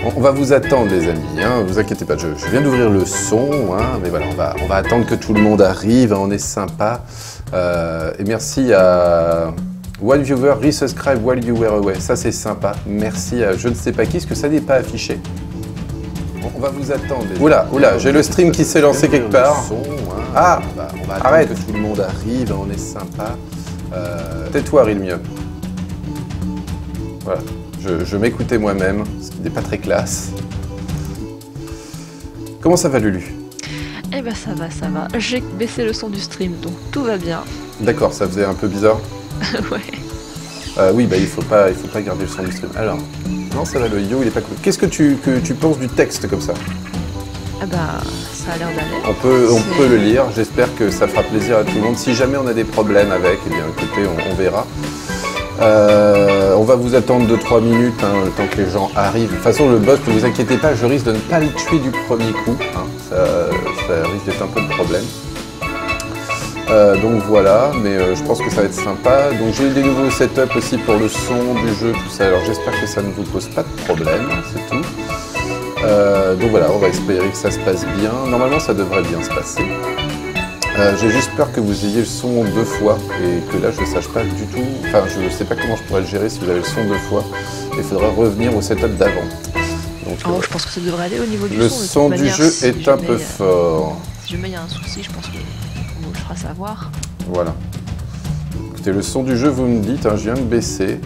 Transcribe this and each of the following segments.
On va vous attendre les amis, hein, vous inquiétez pas, je viens d'ouvrir le son, hein, mais voilà, on va attendre que tout le monde arrive, hein, on est sympa. Et merci à One Viewer, resubscribe while you were away, ça c'est sympa. Merci à je ne sais pas qui, parce que ça n'est pas affiché. On va vous attendre. Oula, j'ai le stream qui s'est lancé quelque part. Son, hein, on va attendre arrête. Que tout le monde arrive, hein, on est sympa. Tais-toi Rilmium. Voilà. Je m'écoutais moi-même, ce qui n'est pas très classe. Comment ça va Lulu? Eh ben ça va. J'ai baissé le son du stream, donc tout va bien. D'accord, ça faisait un peu bizarre. Ouais. Oui, bah il faut pas garder le son du stream. Alors, non ça va, le yo il est pas cool. Qu'est-ce que tu penses du texte comme ça? Ah bah ça a l'air d'aller. On peut le lire, j'espère que ça fera plaisir à tout le monde. Si jamais on a des problèmes avec, eh bien écoutez, on verra. On va vous attendre 2-3 minutes, hein, le temps que les gens arrivent. De toute façon, le boss, ne vous inquiétez pas, je risque de ne pas le tuer du premier coup. Hein. Ça risque d'être un peu le problème. Donc voilà, mais je pense que ça va être sympa. Donc j'ai eu des nouveaux setups aussi pour le son du jeu, tout ça. Alors j'espère que ça ne vous pose pas de problème, c'est tout. Donc voilà, on va espérer que ça se passe bien. Normalement, ça devrait bien se passer. J'ai juste peur que vous ayez le son 2 fois et que là je ne sache pas du tout, enfin je ne sais pas comment je pourrais le gérer si vous avez le son 2 fois. Il faudra revenir au setup d'avant. Je pense que ça devrait aller au niveau du son. Le son du jeu est un peu fort. Si jamais il y a un souci, je pense qu'on nous le fera savoir. Voilà. Écoutez, le son du jeu, vous me dites, hein, je viens de baisser.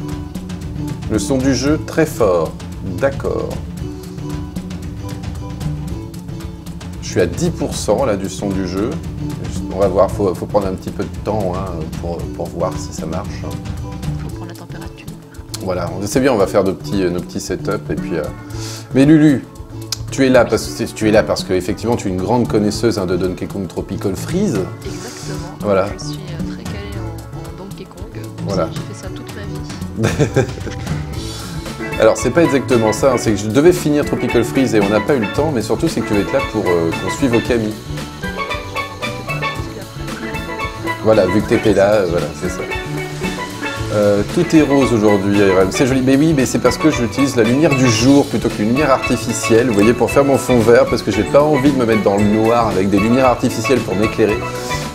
Le son du jeu très fort. D'accord. Je suis à 10% là du son du jeu. On va voir, faut prendre un petit peu de temps hein, pour voir si ça marche. Il faut prendre la température. Voilà, c'est bien, on va faire nos petits setups. Et puis, Mais Lulu, tu es là parce que effectivement tu es une grande connaisseuse hein, de Donkey Kong Tropical Freeze. Exactement. Voilà. Je suis très calée en Donkey Kong. Voilà. J'ai fait ça toute ma vie. Alors c'est pas exactement ça, hein, c'est que je devais finir Tropical Freeze et on n'a pas eu le temps, mais surtout c'est que tu vas être là pour qu'on suive Okami. Voilà, vu que t'étais là, voilà, c'est ça. Tout est rose aujourd'hui, ARM. C'est joli, mais oui, mais c'est parce que j'utilise la lumière du jour plutôt qu'une lumière artificielle, vous voyez, pour faire mon fond vert, parce que j'ai pas envie de me mettre dans le noir avec des lumières artificielles pour m'éclairer.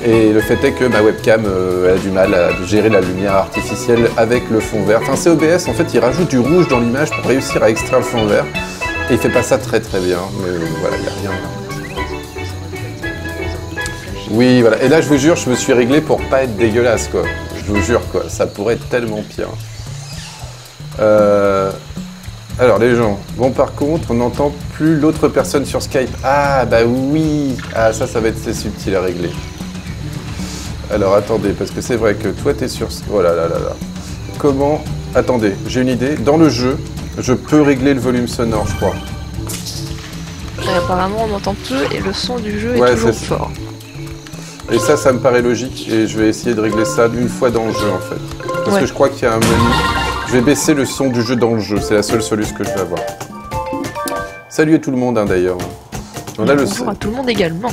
Et le fait est que ma webcam a du mal à gérer la lumière artificielle avec le fond vert. Enfin, c'est OBS, en fait, il rajoute du rouge dans l'image pour réussir à extraire le fond vert. Et il fait pas ça très bien, mais voilà, il n'y a rien. Oui, voilà. Et là, je vous jure, je me suis réglé pour pas être dégueulasse, quoi. Je vous jure, quoi. Ça pourrait être tellement pire. Alors, les gens. Bon, par contre, on n'entend plus l'autre personne sur Skype. Ah, bah oui. Ah, ça va être subtil à régler. Alors, attendez, parce que c'est vrai que toi, t'es sur... Oh là là là là. Comment... Attendez, j'ai une idée. Dans le jeu, je peux régler le volume sonore, je crois. Apparemment, on entend peu et le son du jeu est toujours fort. Et ça me paraît logique et je vais essayer de régler ça une fois dans le jeu en fait. Parce que je crois qu'il y a un menu. Je vais baisser le son du jeu dans le jeu, c'est la seule solution que je vais avoir. Salut à tout le monde hein, d'ailleurs. Bonjour à tout le monde également.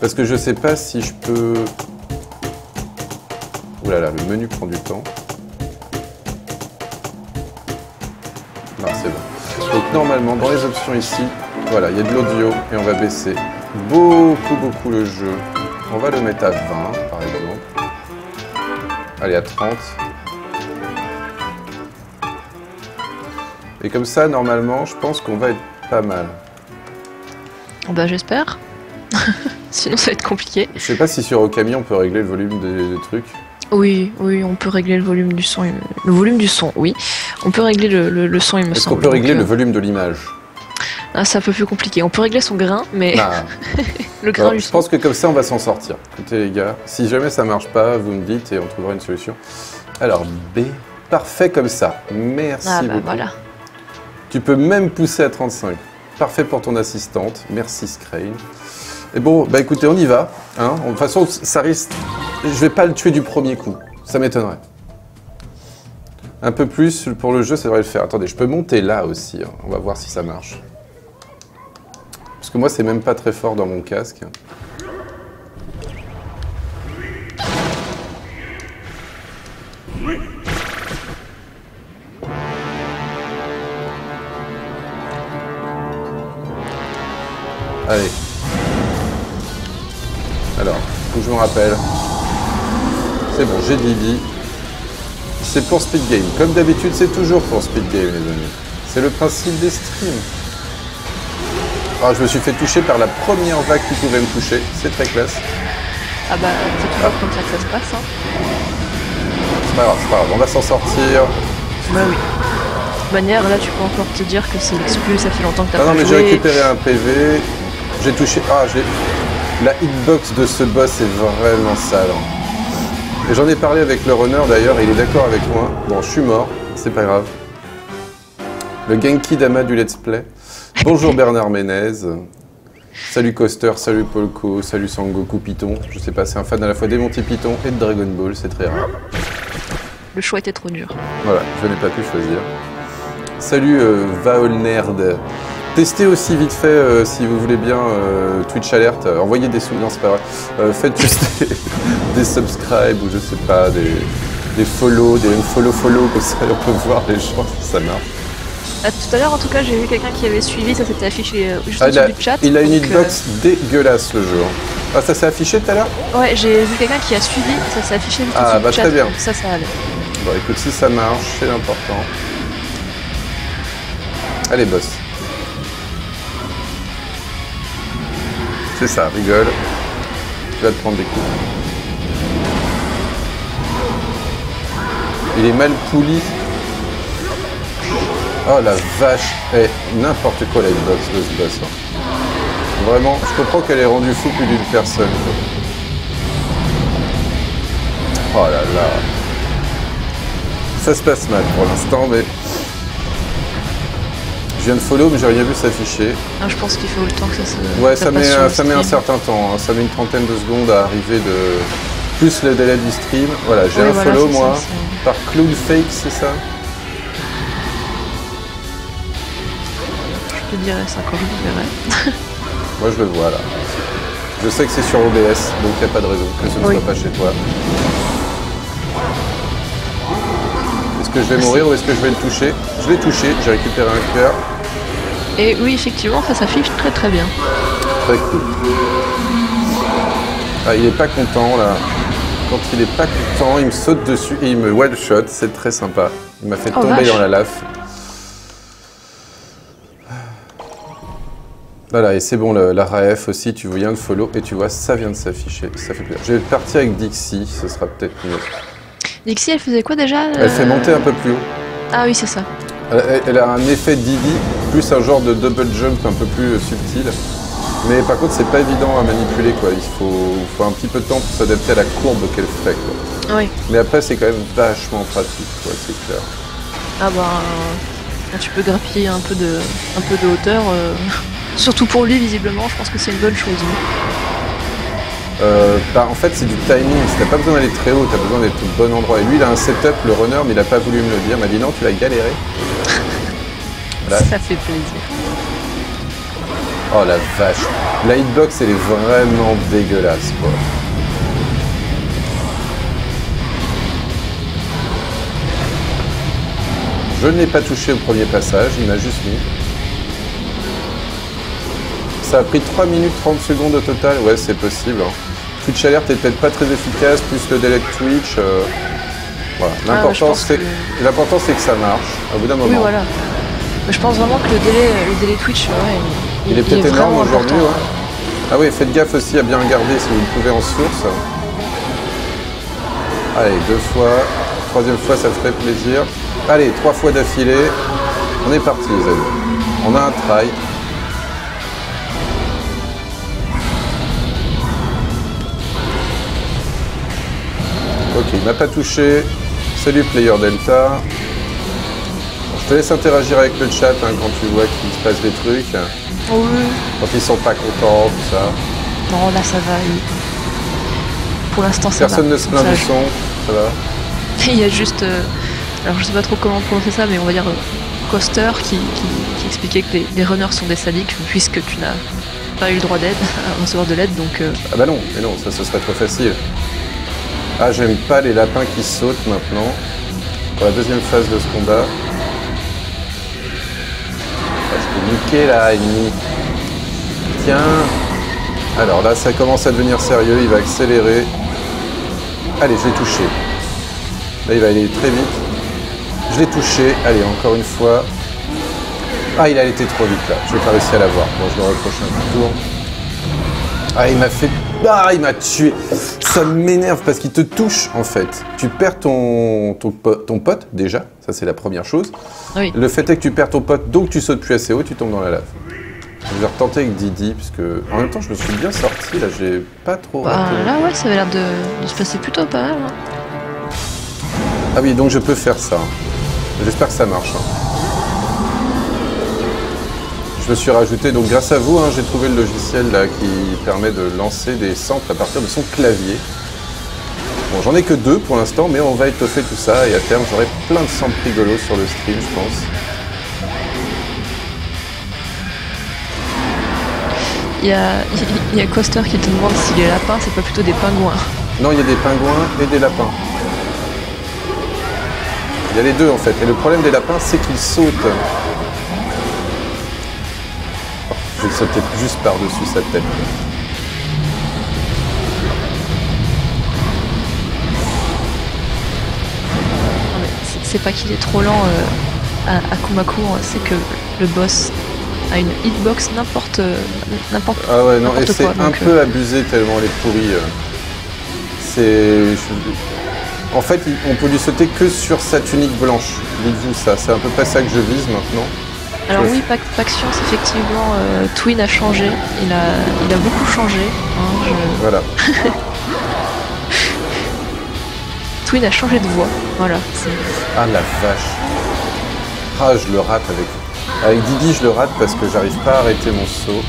Parce que je sais pas si je peux... Ouh là là, le menu prend du temps. Non, c'est bon. Donc normalement, dans les options ici, voilà, il y a de l'audio et on va baisser beaucoup le jeu. On va le mettre à 20 par exemple. Allez, à 30. Et comme ça, normalement, je pense qu'on va être pas mal. Bah j'espère. Sinon ça va être compliqué. Je sais pas si sur Okami on peut régler le volume des trucs. Oui, on peut régler le volume du son. Le volume du son, oui. On peut régler le son, il me semble. Est-ce qu'on peut régler le volume de l'image? Ah, c'est un peu plus compliqué. On peut régler son grain, mais le grain du son. Je pense que comme ça, on va s'en sortir. Écoutez, les gars, si jamais ça marche pas, vous me dites et on trouvera une solution. Alors, B, parfait comme ça. Merci beaucoup. Voilà. Tu peux même pousser à 35. Parfait pour ton assistante. Merci, Scrane. Et bon, bah écoutez, on y va. Hein. De toute façon, ça risque... Je vais pas le tuer du premier coup. Ça m'étonnerait. Un peu plus pour le jeu, ça devrait le faire. Attendez, je peux monter là aussi. Hein. On va voir si ça marche. Parce que moi, c'est même pas très fort dans mon casque. Allez. Alors, faut que je me rappelle. C'est bon, j'ai dit. C'est pour Speed Game. Comme d'habitude, c'est toujours pour Speed Game, les amis. C'est le principe des streams. Alors, je me suis fait toucher par la première vague qui pouvait me toucher. C'est très classe. Ah bah, c'est toujours comme ça que ça se passe. Hein. C'est pas grave, c'est pas grave. On va s'en sortir. Bah oui. De toute manière, là, tu peux encore te dire que c'est exclu, ça fait longtemps que t'as pas Non, mais joué. j'ai récupéré un PV. J'ai touché... Ah, j'ai... La hitbox de ce boss est vraiment sale. Et j'en ai parlé avec le runner d'ailleurs, et il est d'accord avec moi. Bon, je suis mort, c'est pas grave. Le Genki Dama du Let's Play. Bonjour Bernard Ménez. Salut Coaster, salut Polko, salut Sangoku Python. Je sais pas, c'est un fan à la fois des Monty Python et de Dragon Ball, c'est très rare. Le choix était trop dur. Voilà, je n'ai pas pu choisir. Salut Vaolnerd. Testez aussi vite fait, si vous voulez bien, Twitch Alert. Envoyez des sous... Non, c'est pas vrai. Faites juste des subscribes ou je sais pas, des follow, des follow, comme ça on peut voir les gens si ça marche. Ah, tout à l'heure, en tout cas, j'ai vu quelqu'un qui avait suivi, ça s'était affiché juste au-dessus du chat. Il a une donc, hitbox dégueulasse le jeu. Ah, ça s'est affiché tout à l'heure? Ouais, j'ai vu quelqu'un qui a suivi, ça s'est affiché juste au-dessus du chat. Très bien. Donc ça allait. Bon, écoute, si ça marche, c'est l'important. Allez, boss. C'est ça, rigole. Tu vas te prendre des coups. Il est mal pouli. Oh la vache. Eh, n'importe quoi la hitbox de ce boss. Hein. Vraiment, je comprends qu'elle ait rendu fou plus d'une personne. Oh là là. Ça se passe mal pour l'instant, mais... Je viens de follow, mais j'ai rien vu s'afficher. Ah, je pense qu'il faut le temps que ça se... Ouais, ça met un certain temps. Hein. Ça met une trentaine de secondes à arriver de... Plus le délai du stream. Voilà, j'ai un follow, moi, par Cloudfake, c'est ça? Je te dirais ça quand je le verrai. Moi, je le vois, là. Je sais que c'est sur OBS, donc il n'y a pas de raison que ce ne soit pas chez toi. Est-ce que je vais mourir ou est-ce que je vais le toucher? Je l'ai touché, j'ai récupéré un cœur. Et oui, effectivement, ça s'affiche très très bien. Très cool. Ah, il est pas content, là. Quand il est pas content, il me saute dessus et il me one-shot. C'est très sympa. Il m'a fait tomber dans la lave. Voilà, et c'est bon, la RAF aussi, tu viens de follow et tu vois, ça vient de s'afficher. Ça fait plaisir. Je vais partir avec Dixie, ce sera peut-être mieux. Dixie, elle faisait quoi déjà? Elle fait monter un peu plus haut. Ah oui, c'est ça. Elle a un effet Didi, plus un genre de double jump un peu plus subtil. Mais par contre, c'est pas évident à manipuler, quoi. Il faut un petit peu de temps pour s'adapter à la courbe qu'elle fait, quoi. Oui. Mais après, c'est quand même vachement pratique, quoi, c'est clair. Ah bah, tu peux grappiller un peu de hauteur. Surtout pour lui, visiblement, je pense que c'est une bonne chose. En fait, c'est du timing. T'as pas besoin d'aller très haut, t'as besoin d'être au bon endroit. Et lui, il a un setup, le runner, mais il a pas voulu me le dire. Il m'a dit non, tu vas galérer. Voilà. Ça fait plaisir. Oh la vache. La hitbox, elle est vraiment dégueulasse, quoi. Je ne l'ai pas touché au premier passage, il m'a juste mis. Ça a pris 3 minutes 30 secondes au total, ouais c'est possible. Hein. Twitch Alert est peut-être pas très efficace, plus le délai de Twitch. Voilà. L'important c'est que ça marche, au bout d'un moment. Oui voilà. Mais je pense vraiment que le délai Twitch, ouais, il est peut-être énorme aujourd'hui. Ouais. Ah oui, faites gaffe aussi à bien regarder si vous le pouvez en source. Allez, 2 fois, 3e fois ça ferait plaisir. Allez, 3 fois d'affilée. On est parti les amis. On a un try. Ok, il m'a pas touché. Salut Player Delta. Je te laisse interagir avec le chat hein, quand tu vois qu'il se passe des trucs. Oui. Quand ils sont pas contents, tout ça. Non, là ça va. Pour l'instant ça va. Personne ne se plaint du son, ça va. Il y a juste... alors je sais pas trop comment prononcer ça, mais on va dire Coaster qui expliquait que les runners sont des sadiques puisque tu n'as pas eu le droit d'aide, à recevoir de l'aide, donc... Ah bah non, mais non, ça ce serait trop facile. Ah, j'aime pas les lapins qui sautent maintenant. Pour la 2e phase de ce combat. Ah, je peux niquer là, ennemi. Tiens. Alors là, ça commence à devenir sérieux. Il va accélérer. Allez, je l'ai touché. Là, il va aller très vite. Je l'ai touché. Allez, encore une fois. Ah, il a été trop vite là. Je n'ai pas réussi à l'avoir. Bon, je le reproche un tour. Ah, il m'a fait... Ah, il m'a tué. Ça m'énerve parce qu'il te touche, en fait. Tu perds ton pote, déjà. Ça, c'est la première chose. Oui. Le fait est que tu perds ton pote, donc tu sautes plus assez haut, tu tombes dans la lave. Je vais retenter avec Didi, puisque... En même temps, je me suis bien sorti, là. J'ai pas trop... Bah, là, ouais, ça avait l'air de se passer plutôt pas mal. Hein. Ah oui, donc je peux faire ça. J'espère que ça marche. Hein. Je me suis rajouté, donc grâce à vous, hein, j'ai trouvé le logiciel là qui permet de lancer des samples à partir de son clavier. Bon, j'en ai que 2 pour l'instant, mais on va étoffer tout ça et à terme, j'aurai plein de samples rigolos sur le stream, je pense. Il y a Coaster qui te demande si les lapins, c'est pas plutôt des pingouins. Non, il y a des pingouins et des lapins. Il y a les deux en fait. Et le problème des lapins, c'est qu'ils sautent. Je vais sauter juste par-dessus sa tête. C'est pas qu'il est trop lent à Kumaku, c'est que le boss a une hitbox n'importe Ah ouais, non, et c'est un peu peu abusé tellement elle est pourrie. En fait, on peut lui sauter que sur sa tunique blanche. Dites-vous ça, c'est à peu près ça que je vise maintenant. Alors oui, Pack Science, effectivement, Twin a changé. Il a beaucoup changé. Hein, Voilà. Twin a changé de voix. Voilà. Ah la vache. Ah, je le rate avec... Avec Didi, je le rate parce que j'arrive pas à arrêter mon saut.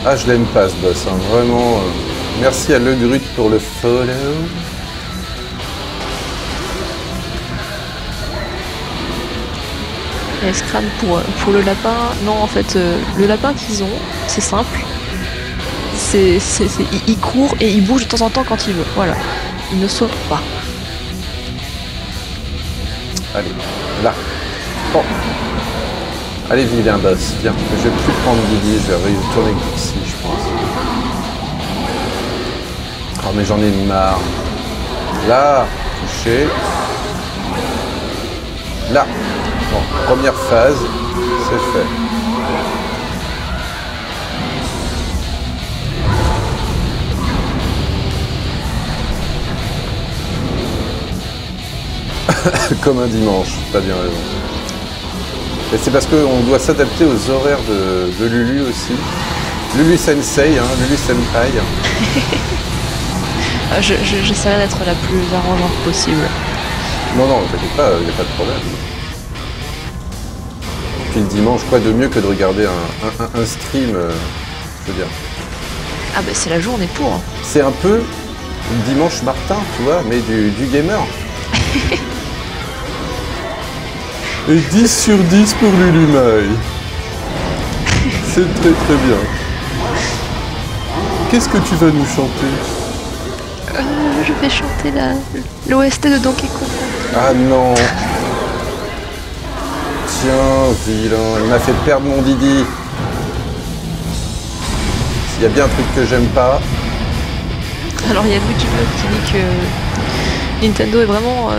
Ah, je l'aime pas ce boss, hein. Vraiment. Merci à Le Grut pour le follow. Et Scram pour le lapin. Non, en fait, le lapin qu'ils ont, c'est simple. Il court et il bouge de temps en temps quand il veut. Voilà. Il ne saute pas. Allez, là. Bon. Allez, vilain boss, viens. Je vais plus prendre Didi, je vais retourner avec Dixie, je pense. Oh, mais j'en ai marre. Là, touché. Là. Bon, première phase, c'est fait. Comme un dimanche, t'as bien raison. Et c'est parce qu'on doit s'adapter aux horaires de Lulu aussi. Lulu Sensei, hein, Lulu Senpai. J'essaierai d'être la plus arrangeante possible. Non, non, t'inquiète pas, il n'y a pas de problème. Puis le dimanche, quoi de mieux que de regarder un stream, je veux dire. Ah bah c'est la journée pour. Hein. C'est un peu le dimanche Martin, tu vois, mais du gamer. Et 10 sur 10 pour Lulu Mai. C'est très très bien. Qu'est-ce que tu vas nous chanter? Je vais chanter l'OST de Donkey Kong. Ah non. Tiens, vilain, il m'a fait perdre mon Didi. S'il y a bien un truc que j'aime pas. Alors il y a Wikiblock qui dit que Nintendo est vraiment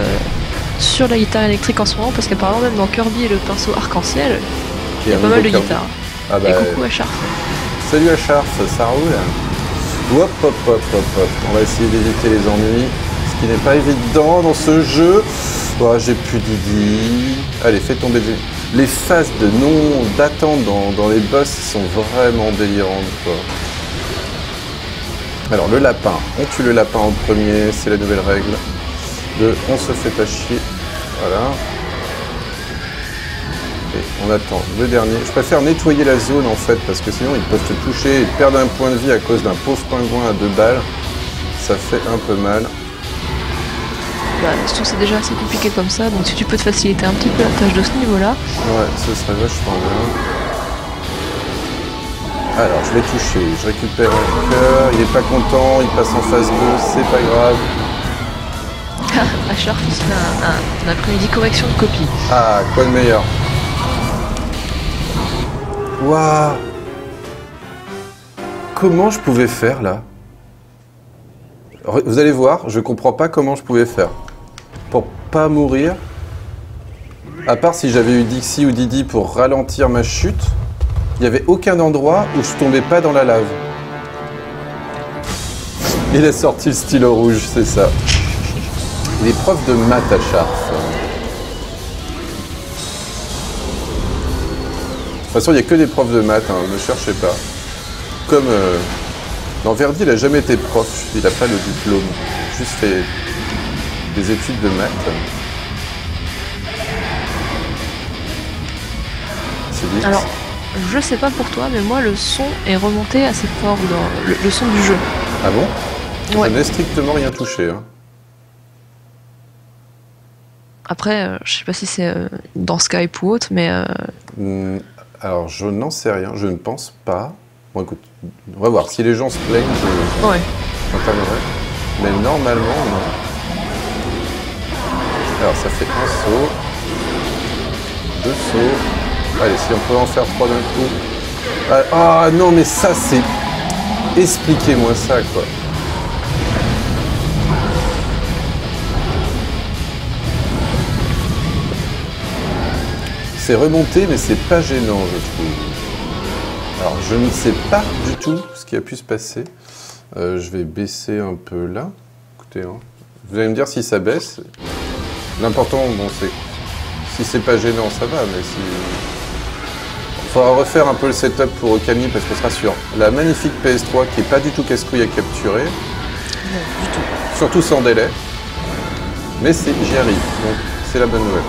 sur la guitare électrique en ce moment parce qu'apparemment même dans Kirby et le pinceau arc-en-ciel, il y a pas mal de guitares. Ah bah, et coucou à Charf. Salut à Charf, ça roule. Hop hop hop hop hop. On va essayer d'éviter les ennuis. Ce qui n'est pas évident dans ce jeu. Oh, j'ai plus Didi. Allez, fais tomber les phases de non d'attente dans les boss sont vraiment délirantes quoi. Alors le lapin, on tue le lapin en premier, c'est la nouvelle règle. On se fait pas chier. Voilà. Et on attend le dernier. Je préfère nettoyer la zone en fait, parce que sinon ils peuvent te toucher et perdre un point de vie à cause d'un pauvre pingouin à 2 balles. Ça fait un peu mal. Bah, je trouve que c'est déjà assez compliqué comme ça, donc si tu peux te faciliter un petit peu la tâche de ce niveau-là. Ouais, ce serait vachement bien. Alors, je vais toucher, je récupère un cœur, il est pas content, il passe en phase 2, c'est pas grave. Asher se fait un après-midi correction de copie. Ah, quoi de meilleur? Waouh! Comment je pouvais faire là? Vous allez voir, je comprends pas comment je pouvais faire. Pour pas mourir. À part si j'avais eu Dixie ou Didi pour ralentir ma chute, il n'y avait aucun endroit où je tombais pas dans la lave. Il a sorti le stylo rouge, c'est ça. Les profs de maths à Chartres. De toute façon, il n'y a que des profs de maths, hein, ne cherchez pas. Comme... Non, Verdi, il n'a jamais été prof, il n'a pas le diplôme. Il a juste fait des études de maths. C'est vite. Alors, je sais pas pour toi, mais moi, le son est remonté assez fort dans le son du jeu. Ah bon? Ouais. Ça n'a strictement rien touché. Hein. Après, je sais pas si c'est dans Skype ou autre, mais... Alors, je n'en sais rien, je ne pense pas. Bon, écoute, on va voir. Si les gens se plaignent, Ouais. j'interviendrai. Mais normalement, non. Alors, ça fait un saut. 2 sauts. Allez, si on peut en faire 3 d'un coup. Ah non, mais ça, c'est... Expliquez-moi ça, quoi. C'est remonté, mais c'est pas gênant, je trouve. Alors, je ne sais pas du tout ce qui a pu se passer. Je vais baisser un peu là. Écoutez, hein. Vous allez me dire si ça baisse. L'important, bon, c'est... Si c'est pas gênant, ça va, mais si... Il faudra refaire un peu le setup pour Okami, parce qu'on sera sur la magnifique PS3 qui est pas du tout casse-couille à capturer. Non, du tout. Surtout sans délai. Mais j'y arrive, donc c'est la bonne nouvelle.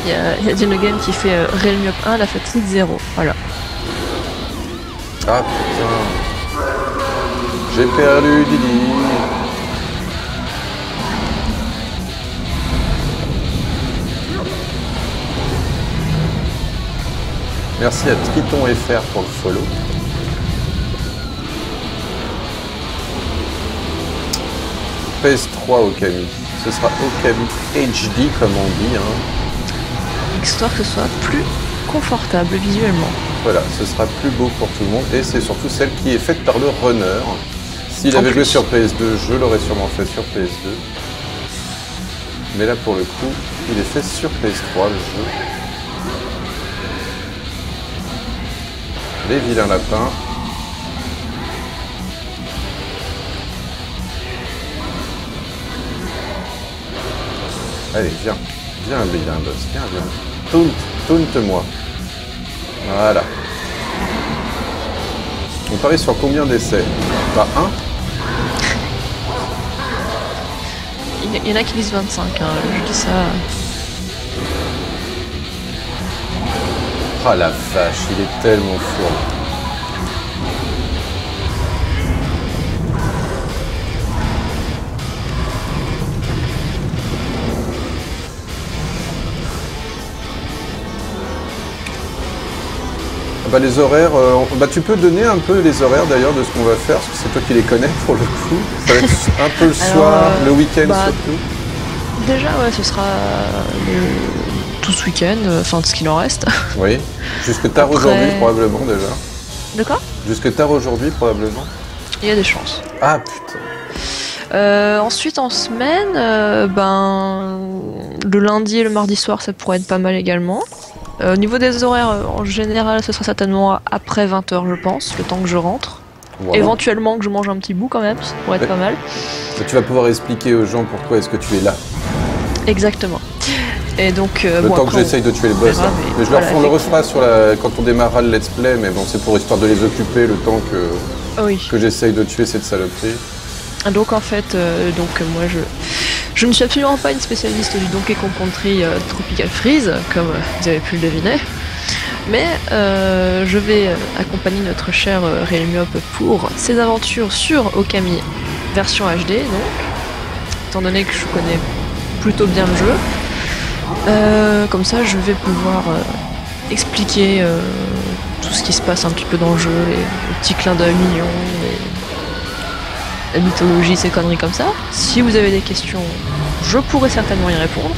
Il y a Genogame qui fait Realm Up 1, la fatigue 0. Voilà. Ah putain. J'ai perdu Didi. Merci à Triton FR pour le follow. PS3 Okami. Ce sera Okami HD comme on dit. Hein. Histoire que ce soit plus confortable visuellement. Voilà, ce sera plus beau pour tout le monde. Et c'est surtout celle qui est faite par le runner. S'il avait joué sur PS2, je l'aurais sûrement fait sur PS2. Mais là pour le coup, il est fait sur PS3 le jeu. Les vilains lapins. Allez, viens. Viens, vilain boss. Viens. Taunt-moi. Voilà. On parie sur combien d'essais? Pas un? Il y en a qui disent 25, hein. Je dis ça... Ah la vache, il est tellement fort. Bah, les horaires, tu peux donner un peu les horaires d'ailleurs de ce qu'on va faire, parce que c'est toi qui les connais pour le coup. Ça va être un peu le soir, le week-end surtout. Déjà, ouais, ce sera tout ce week-end, enfin ce qu'il en reste. Oui, jusque tard aujourd'hui probablement déjà. De quoi? Jusque tard aujourd'hui probablement. Il y a des chances. Ah putain. Ensuite en semaine, le lundi et le mardi soir ça pourrait être pas mal également. Au niveau des horaires, en général, ce sera certainement après 20h, je pense, le temps que je rentre. Voilà. Éventuellement que je mange un petit bout quand même, ça pourrait être pas mal. Tu vas pouvoir expliquer aux gens pourquoi est-ce que tu es là. Exactement. Et donc, le temps que j'essaye de tuer les boss. Mais je le refera sur quand on démarrera le let's play, mais bon, c'est pour histoire de les occuper le temps que j'essaye de tuer cette saloperie. Donc en fait, moi je ne suis absolument pas une spécialiste du Donkey Kong Country Tropical Freeze, comme vous avez pu le deviner, mais je vais accompagner notre cher Realm Up pour ses aventures sur Okami version HD, donc, étant donné que je connais plutôt bien le jeu. Comme ça, je vais pouvoir expliquer tout ce qui se passe un petit peu dans le jeu, les petits clins d'œil mignons, la mythologie, ces conneries comme ça. Si vous avez des questions, je pourrais certainement y répondre.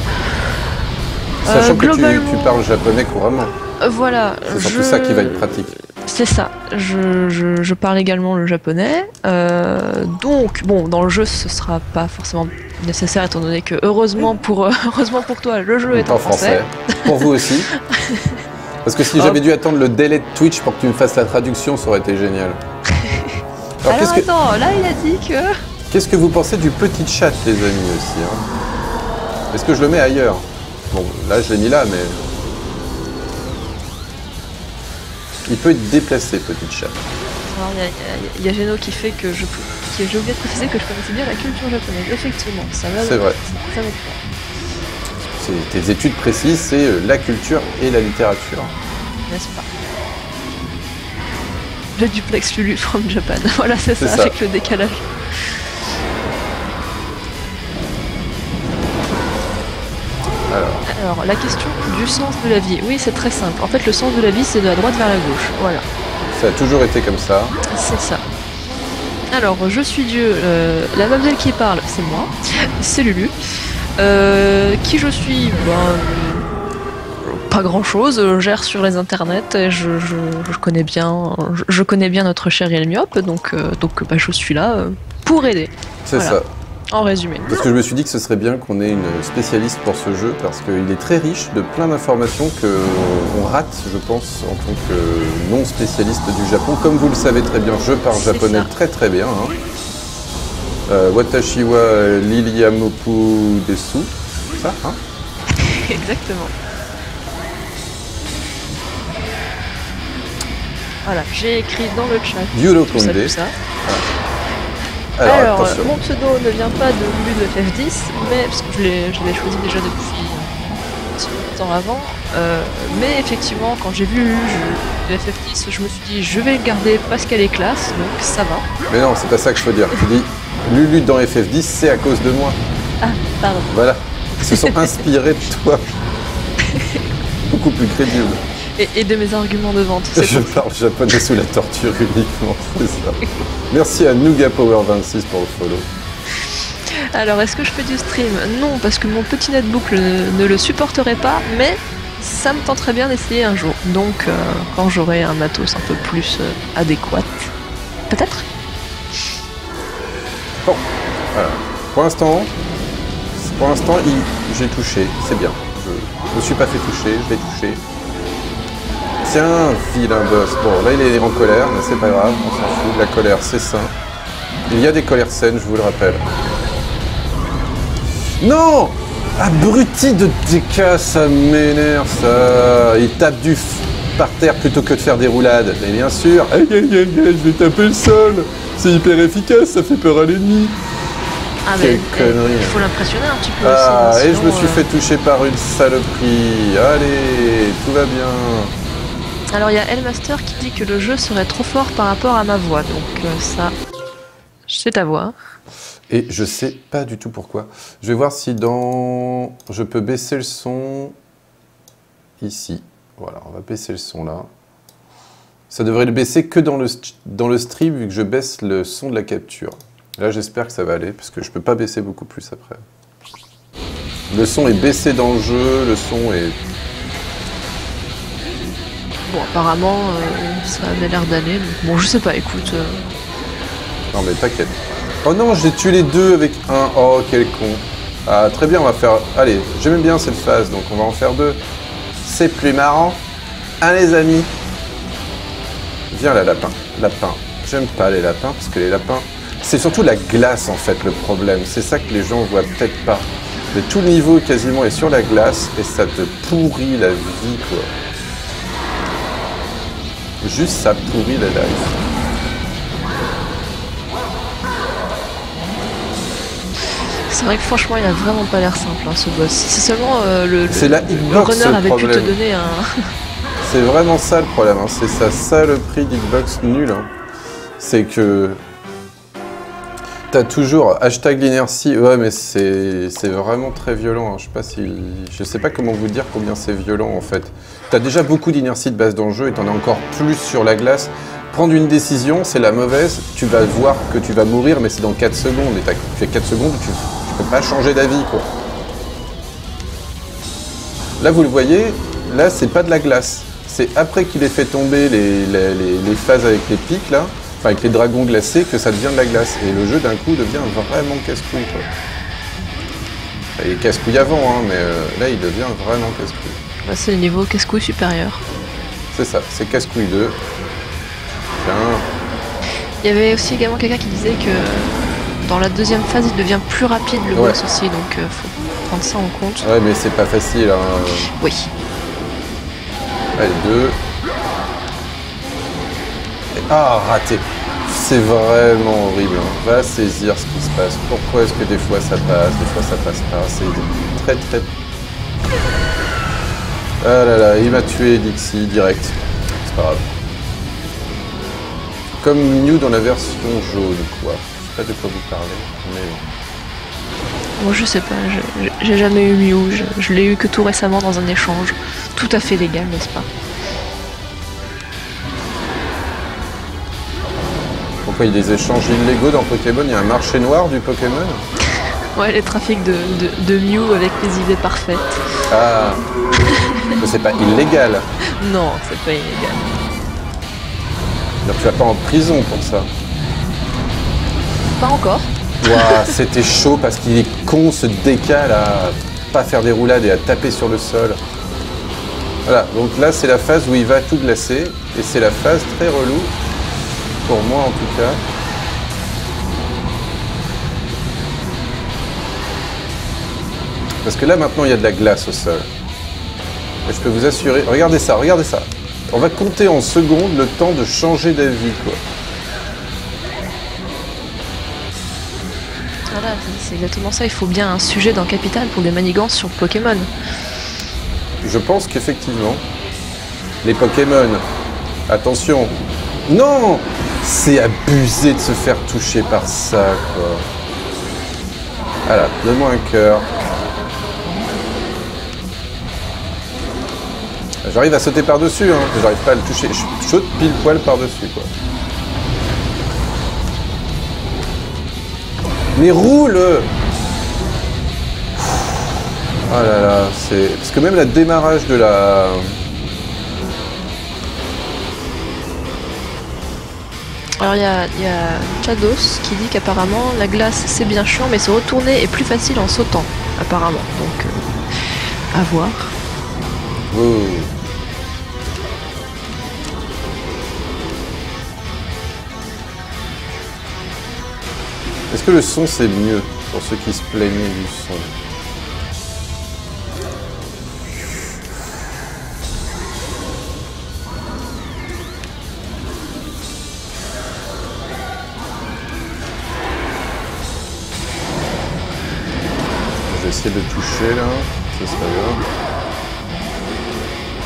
Sachant que tu parles japonais couramment. Voilà. C'est surtout ça qui va être pratique. C'est ça. Je parle également le japonais. Donc, bon, dans le jeu, ce sera pas forcément nécessaire étant donné que, heureusement pour toi, le jeu est en français. Pour vous aussi. Parce que si j'avais dû attendre le délai de Twitch pour que tu me fasses la traduction, ça aurait été génial. Alors attends, là il a dit que... Qu'est-ce que vous pensez du petit chat, les amis, aussi hein? Est-ce que je le mets ailleurs? Bon, là je l'ai mis là, mais... Il peut être déplacé, petit chat. Alors il y a Geno qui fait que j'ai oublié de préciser que je connaissais bien la culture japonaise. Effectivement, ça va. C'est vrai. Ça va être tes études précises, c'est la culture et la littérature. N'est-ce pas? Le duplex Lulu from Japan. Voilà, c'est ça, avec le décalage. Alors, la question du sens de la vie. Oui, c'est très simple. En fait, le sens de la vie, c'est de la droite vers la gauche. Voilà. Ça a toujours été comme ça. C'est ça. Alors, je suis Dieu. La mademoiselle qui parle, c'est moi. C'est Lulu. Qui je suis? Pas grand chose, je gère sur les internets et je connais bien notre cher Yelmiop, donc je suis là pour aider. C'est voilà. Ça. En résumé. Parce que je me suis dit que ce serait bien qu'on ait une spécialiste pour ce jeu parce qu'il est très riche de plein d'informations qu'on rate, je pense, en tant que non spécialiste du Japon. Comme vous le savez très bien, je parle japonais très bien. Hein. Watashi wa Liliamopu desu, ça, hein? Exactement. Voilà, j'ai écrit dans le chat tout ça. Alors mon pseudo ne vient pas de Lulu de FF10, mais parce que je l'ai choisi déjà depuis un petit temps avant. Mais effectivement, quand j'ai vu Lulu de FF10, je me suis dit je vais le garder parce qu'elle est classe, donc ça va. Mais non, c'est pas ça que je veux dire. Tu dis Lulu dans FF10, c'est à cause de moi. Ah, pardon. Voilà, ils se sont inspirés de toi. Beaucoup plus crédible. Et de mes arguments de vente. Je parle japonais sous la torture uniquement, c'est ça. Merci à NugaPower26 pour le follow. Alors, est-ce que je fais du stream? Non, parce que mon petit netbook ne le supporterait pas, mais ça me tenterait bien d'essayer un jour. Donc, quand j'aurai un matos un peu plus adéquat, peut-être. Bon, voilà. Pour l'instant, j'ai touché, c'est bien. Je me suis pas fait toucher, je l'ai touché. Tiens, vilain boss. Bon, là il est en colère, mais c'est pas grave, on s'en fout. La colère, c'est sain. Il y a des colères saines, je vous le rappelle. Non! Abruti de DK, ça m'énerve, ça. Il tape par terre plutôt que de faire des roulades. Mais bien sûr, aïe aïe aïe aïe, je vais taper le sol. C'est hyper efficace, ça fait peur à l'ennemi. Ah mais il faut l'impressionner un petit peu. Ah, aussi, et sinon, je me suis fait toucher par une saloperie. Allez, tout va bien. Alors il y a Elmaster qui dit que le jeu serait trop fort par rapport à ma voix, donc ça, c'est ta voix. Et je sais pas du tout pourquoi. Je vais voir si je peux baisser le son ici. Voilà, on va baisser le son là. Ça devrait le baisser que dans le stream vu que je baisse le son de la capture. Là j'espère que ça va aller parce que je peux pas baisser beaucoup plus après. Le son est baissé dans le jeu, le son est... Bon, apparemment, ça avait l'air d'aller. Bon, je sais pas, écoute. Non, mais t'inquiète. Oh non, j'ai tué les deux avec un. Oh, quel con. Ah, très bien, on va faire... Allez, j'aime bien cette phase, donc on va en faire deux. C'est plus marrant. Hein, les amis? Viens là, lapin. Lapin. J'aime pas les lapins, parce que les lapins... C'est surtout la glace, en fait, le problème. C'est ça que les gens voient peut-être pas. Mais tout le niveau, quasiment, est sur la glace, et ça te pourrit la vie, quoi. Juste ça pourrit la life. C'est vrai que franchement il a vraiment pas l'air simple hein, ce boss. Si seulement le runner avait pu te donner un... C'est vraiment ça le problème, hein. C'est sa saloperie d'hitbox nulle. Hein. C'est que... T'as toujours hashtag l'inertie, ouais mais c'est vraiment très violent, hein. Je sais pas comment vous dire combien c'est violent en fait. T'as déjà beaucoup d'inertie de base dans le jeu et t'en as encore plus sur la glace prendre une décision, c'est la mauvaise. Tu vas voir que tu vas mourir, mais c'est dans 4 secondes. Et tu fais 4 secondes, tu peux pas changer d'avis, quoi. Là, vous le voyez, là, c'est pas de la glace. C'est après qu'il ait fait tomber les phases avec les pics, là, enfin avec les dragons glacés, que ça devient de la glace. Et le jeu, d'un coup, devient vraiment casse-couille, quoi. Il est casse-couille avant, hein, mais là, il devient vraiment casse-couille. Là, c'est le niveau casse-couille supérieur. C'est ça, c'est casse-couille 2. Tiens. Il y avait aussi également quelqu'un qui disait que dans la deuxième phase, il devient plus rapide le boss aussi, donc faut prendre ça en compte. Ouais, mais c'est pas facile. Hein. Oui. Allez, 2. Ah, raté. C'est vraiment horrible. Hein. Va saisir ce qui se passe. Pourquoi est-ce que des fois ça passe, des fois ça passe pas. C'est très très... Ah là là, il m'a tué Dixie direct. C'est pas grave. Comme Mew dans la version jaune, quoi. Je sais pas de quoi vous parlez, mais bon. Moi je sais pas, j'ai jamais eu Mew, je l'ai eu que tout récemment dans un échange. Tout à fait légal, n'est-ce pas? Pourquoi il y a des échanges illégaux dans Pokémon? Il y a un marché noir du Pokémon? Ouais, les trafics de Mew avec les idées parfaites. Ah, c'est pas illégal. Non, c'est pas illégal. Donc tu vas pas en prison pour ça? Pas encore. Ouah, c'était chaud parce qu'il est con ce décal à pas faire des roulades et à taper sur le sol. Voilà, donc là c'est la phase où il va tout glacer et c'est la phase très relou, pour moi en tout cas. Parce que là maintenant il y a de la glace au sol. Et je peux vous assurer, regardez ça, regardez ça. On va compter en secondes le temps de changer d'avis, quoi. Voilà, c'est exactement ça. Il faut bien un sujet dans Capital pour des manigances sur Pokémon. Je pense qu'effectivement, les Pokémon, attention, non, c'est abusé de se faire toucher par ça, quoi. Voilà, donne-moi un cœur. J'arrive à sauter par-dessus, hein. J'arrive pas à le toucher. Je saute pile poil par-dessus, quoi. Mais roule! Oh là là, c'est... Parce que même le démarrage de la... Alors il y a Chados qui dit qu'apparemment la glace c'est bien chiant mais se retourner est plus facile en sautant, apparemment. Donc à voir. Oh. Est-ce que le son c'est mieux pour ceux qui se plaignaient du son? Je vais essayer de toucher là, ce serait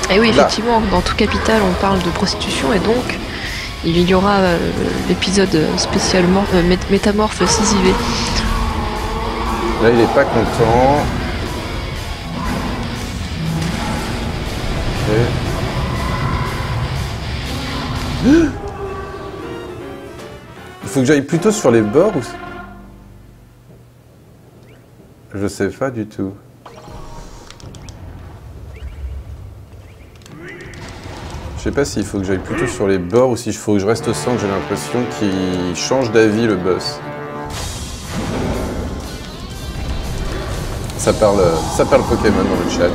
bien. Et oui, effectivement, dans tout Capital on parle de prostitution et donc il y aura l'épisode spécialement Métamorphe Sizivé. Là il est pas content. Okay. Il faut que j'aille plutôt sur les bords ou... Je sais pas du tout. Je sais pas s'il faut que j'aille plutôt sur les bords ou s'il faut que je reste au centre. J'ai l'impression qu'il change d'avis le boss. Ça parle Pokémon dans le chat.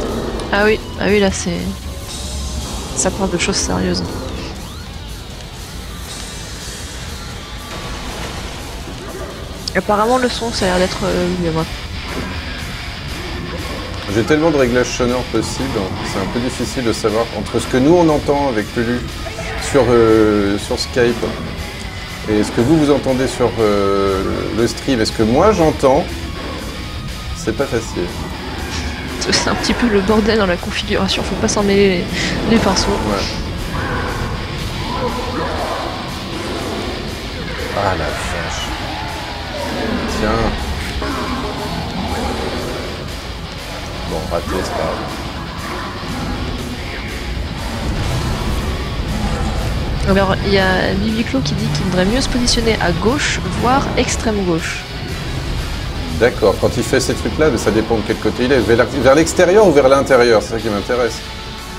Ah oui, là c'est... Ça parle de choses sérieuses. Apparemment le son ça a l'air d'être mieux moi. J'ai tellement de réglages sonores possibles, c'est un peu difficile de savoir entre ce que nous on entend avec Lulu sur Skype et ce que vous entendez sur le stream. Est-ce que moi j'entends? C'est pas facile. C'est un petit peu le bordel dans la configuration, faut pas s'en mêler les pinceaux. Ouais. Ah la vache. Tiens. Bon, raté, c'est pas grave. Alors, il y a Bibiclo qui dit qu'il voudrait mieux se positionner à gauche, voire extrême gauche. D'accord, quand il fait ces trucs-là, ça dépend de quel côté il est. Vers l'extérieur ou vers l'intérieur? C'est ça qui m'intéresse.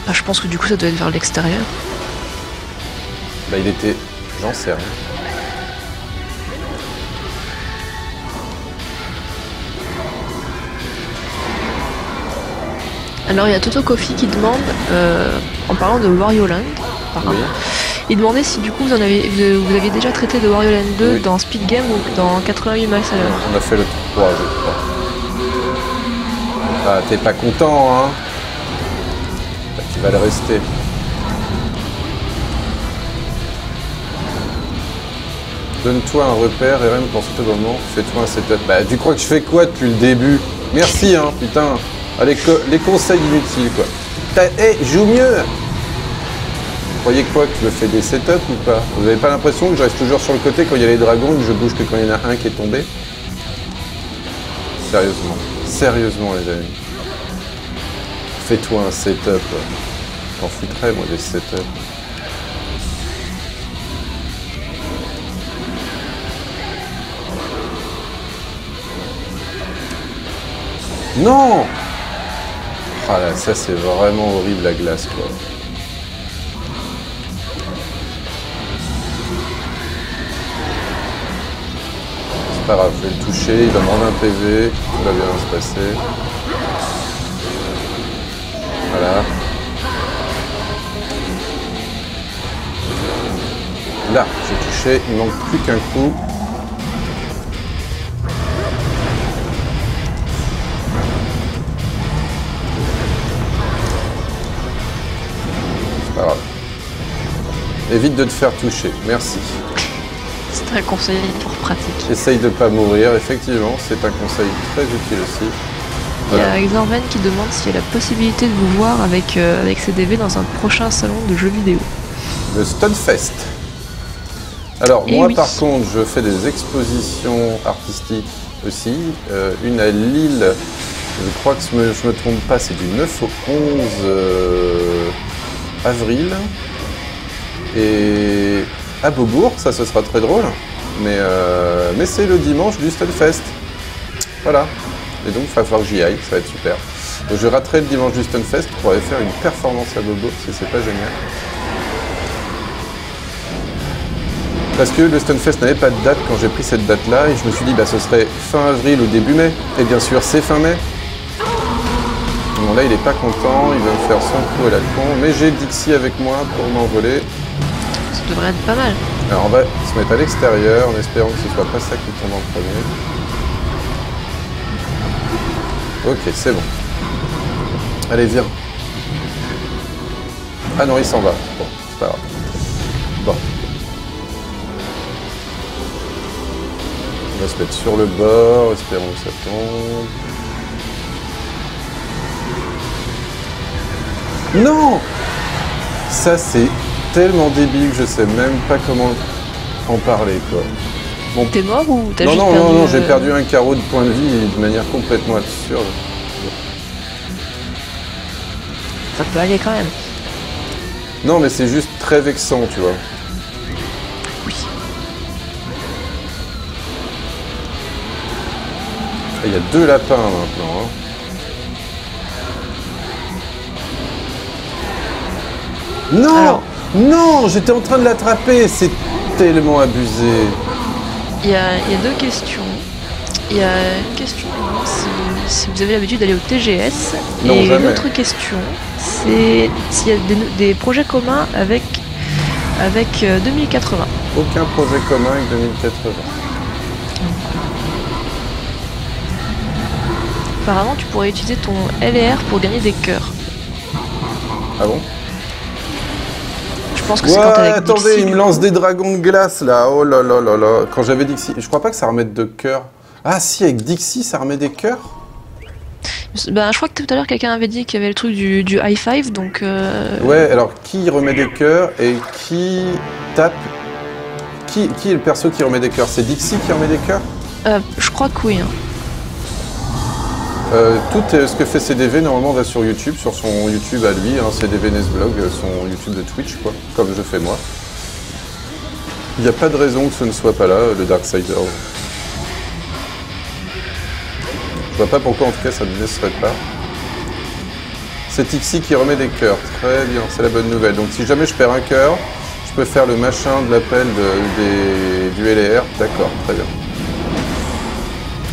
Ah, je pense que du coup, ça doit être vers l'extérieur. Bah, il était... J'en sais rien. Alors, il y a Toto Kofi qui demande, en parlant de Wario Land, Oui. il demandait si du coup vous aviez déjà traité de Wario Land 2 Oui. dans Speed Game ou dans 88 miles à l'heure. On a fait le 3, je crois. Ah, t'es pas content, hein? Bah, tu vas le rester. Donne-toi un repère, RM, pour ce moment, fais-toi un setup. Bah, tu crois que je fais quoi depuis le début? Merci, hein, putain. Allez, les conseils inutiles, quoi. Joue mieux! Vous croyez quoi, que je me fais des setups ou pas? Vous avez pas l'impression que je reste toujours sur le côté quand il y a les dragons, que je bouge que quand il y en a un qui est tombé? Sérieusement. Sérieusement, les amis. Fais-toi un setup. T'en foutrais, moi, des setups. Non! Ah là, ça c'est vraiment horrible la glace, quoi. C'est pas grave, je vais le toucher, il va me rendre un PV, tout va bien se passer. Voilà. Là, j'ai touché, il manque plus qu'un coup. C'est pas grave. Évite de te faire toucher, merci. C'est un conseil pour pratique. Essaye de pas mourir, effectivement, c'est un conseil très utile aussi. Il y Voilà. a Exorven qui demande s'il y a la possibilité de vous voir avec CDV dans un prochain salon de jeux vidéo. Le Stunfest. Alors Et moi oui. par contre je fais des expositions artistiques aussi, une à Lille, je crois que je me trompe pas, c'est du 9 au 11 avril, et à Beaubourg, ça ce sera très drôle, mais c'est le dimanche du Stunfest, voilà, et donc il va falloir que j'y aille, ça va être super. Donc, je raterai le dimanche du Stunfest pour aller faire une performance à Beaubourg, si c'est pas génial. Parce que le Stunfest n'avait pas de date quand j'ai pris cette date-là, et je me suis dit bah ce serait fin avril ou début mai. Et bien sûr c'est fin mai. Bon là il est pas content, il va me faire son coup à la con, mais j'ai Dixie avec moi pour m'envoler. Ça devrait être pas mal. Alors on va se mettre à l'extérieur en espérant que ce soit pas ça qui tombe en premier. Ok, c'est bon. Allez, viens. Ah non, il s'en va. Bon, c'est pas grave. Bon. On va se mettre sur le bord, espérons que ça tombe. Non! Ça, c'est tellement débile que je sais même pas comment en parler, quoi. Bon. T'es mort ou t'as Non, juste non, perdu non, j'ai perdu un carreau de point de vie de manière complètement absurde. Ça peut aller quand même. Non, mais c'est juste très vexant, tu vois. Oui. Il y a 2 lapins maintenant. Hein. Non! Alors. Non! J'étais en train de l'attraper, c'est tellement abusé. Il y a 2 questions. Il y a une question si vous avez l'habitude d'aller au TGS. Non, et jamais. une autre question, c'est s'il y a des projets communs avec 2080. Aucun projet commun avec 2080. Apparemment, tu pourrais utiliser ton LR pour gagner des cœurs. Ah bon? Je pense que c'est quand t'es avec attendez, Dixie, il me lance des dragons de glace là. Oh là là là là. Quand j'avais Dixie, je crois pas que ça remette de cœur. Ah si, avec Dixie, ça remet des cœurs? Ben, je crois que tout à l'heure, quelqu'un avait dit qu'il y avait le truc du high five, donc... Ouais, alors qui remet des cœurs et qui tape? Qui est le perso qui remet des cœurs? C'est Dixie qui remet des cœurs? je crois que oui. Hein. Tout ce que fait CDV normalement va sur YouTube, sur son YouTube à lui, hein, CDV Nesblog, son YouTube de Twitch, quoi, comme je fais moi. Il n'y a pas de raison que ce ne soit pas là, le Darksider. Je vois pas pourquoi en tout cas ça ne serait pas. C'est Ixi qui remet des cœurs. Très bien, c'est la bonne nouvelle. Donc si jamais je perds un cœur, je peux faire le machin de l'appel du LR. D'accord, très bien.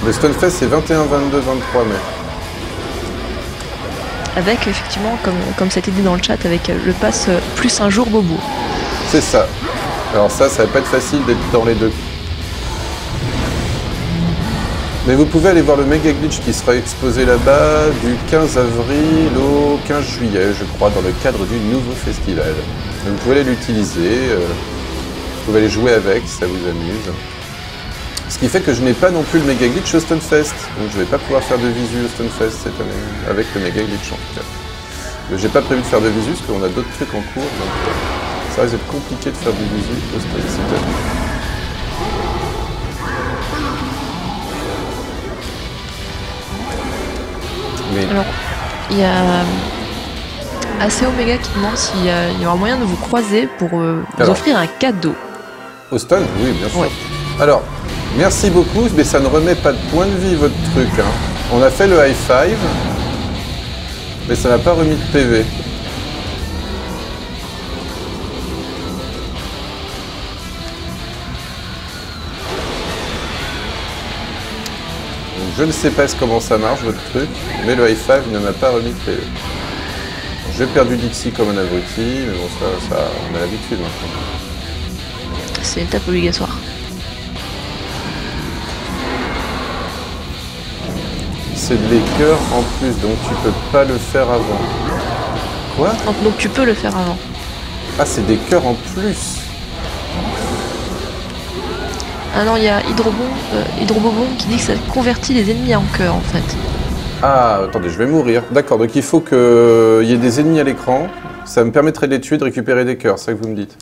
Le Stunfest c'est 21, 22, 23 mai. Avec effectivement, comme ça a été dit dans le chat, avec le pass plus un jour bobo. C'est ça. Alors ça va pas être facile d'être dans les deux. Mais vous pouvez aller voir le méga glitch qui sera exposé là-bas du 15 avril au 15 juillet, je crois, dans le cadre du nouveau festival. Donc vous pouvez aller l'utiliser, vous pouvez aller jouer avec si ça vous amuse. Ce qui fait que je n'ai pas non plus le méga glitch au Stunfest. Donc je ne vais pas pouvoir faire de visu au Stunfest cette année, avec le méga glitch en tout cas. J'ai pas prévu de faire de visu parce qu'on a d'autres trucs en cours, donc ça risque d'être compliqué de faire du visu au Stunfest cette année. Mais... Alors, il y a AC Omega qui demande s'il y aura moyen de vous croiser pour vous offrir un cadeau. Au stun, oui, bien sûr. Ouais. Alors, merci beaucoup, mais ça ne remet pas de point de vie votre truc. Hein. On a fait le high five, mais ça n'a pas remis de PV. Je ne sais pas comment ça marche votre truc, mais le high five ne m'a pas remis de PV. J'ai perdu Dixie comme un abruti, mais bon ça on a l'habitude maintenant. C'est une étape obligatoire. C'est des cœurs en plus, donc tu peux pas le faire avant. Quoi? Donc tu peux le faire avant. Ah, c'est des cœurs en plus. Ah non, il y a Hydrobobon qui dit que ça convertit les ennemis en cœur en fait. Ah, attendez, je vais mourir. D'accord, donc il faut qu'il y ait des ennemis à l'écran. Ça me permettrait de les tuer, de récupérer des cœurs, c'est ça que vous me dites.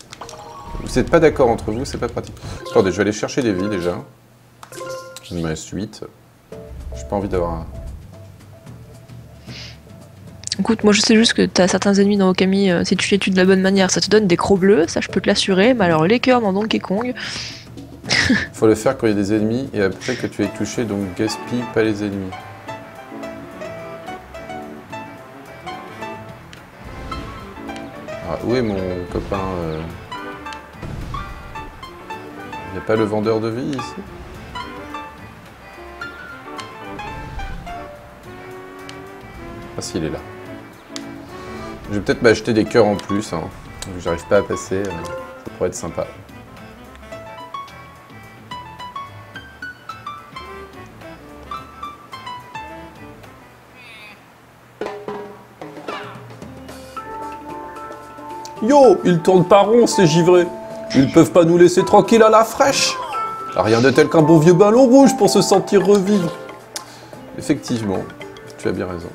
Vous n'êtes pas d'accord entre vous, c'est pas pratique. Attendez, je vais aller chercher des vies déjà. Il me reste 8. J'ai pas envie d'avoir un... Écoute, moi je sais juste que t'as certains ennemis dans Okami, si tu les tues de la bonne manière, ça te donne des crocs bleus, ça je peux te l'assurer, mais alors les cœurs dans Donkey Kong... Faut le faire quand il y a des ennemis et après que tu es touché, donc gaspille pas les ennemis. Ah, où est mon copain Il n'y a pas le vendeur de vie ici? Ah si, il est là. Je vais peut-être m'acheter des cœurs en plus, hein. J'arrive pas à passer, ça pourrait être sympa. Yo, ils tournent pas rond ces givrés. Ils peuvent pas nous laisser tranquilles à la fraîche. Rien de tel qu'un bon vieux ballon rouge pour se sentir revivre. Effectivement, tu as bien raison.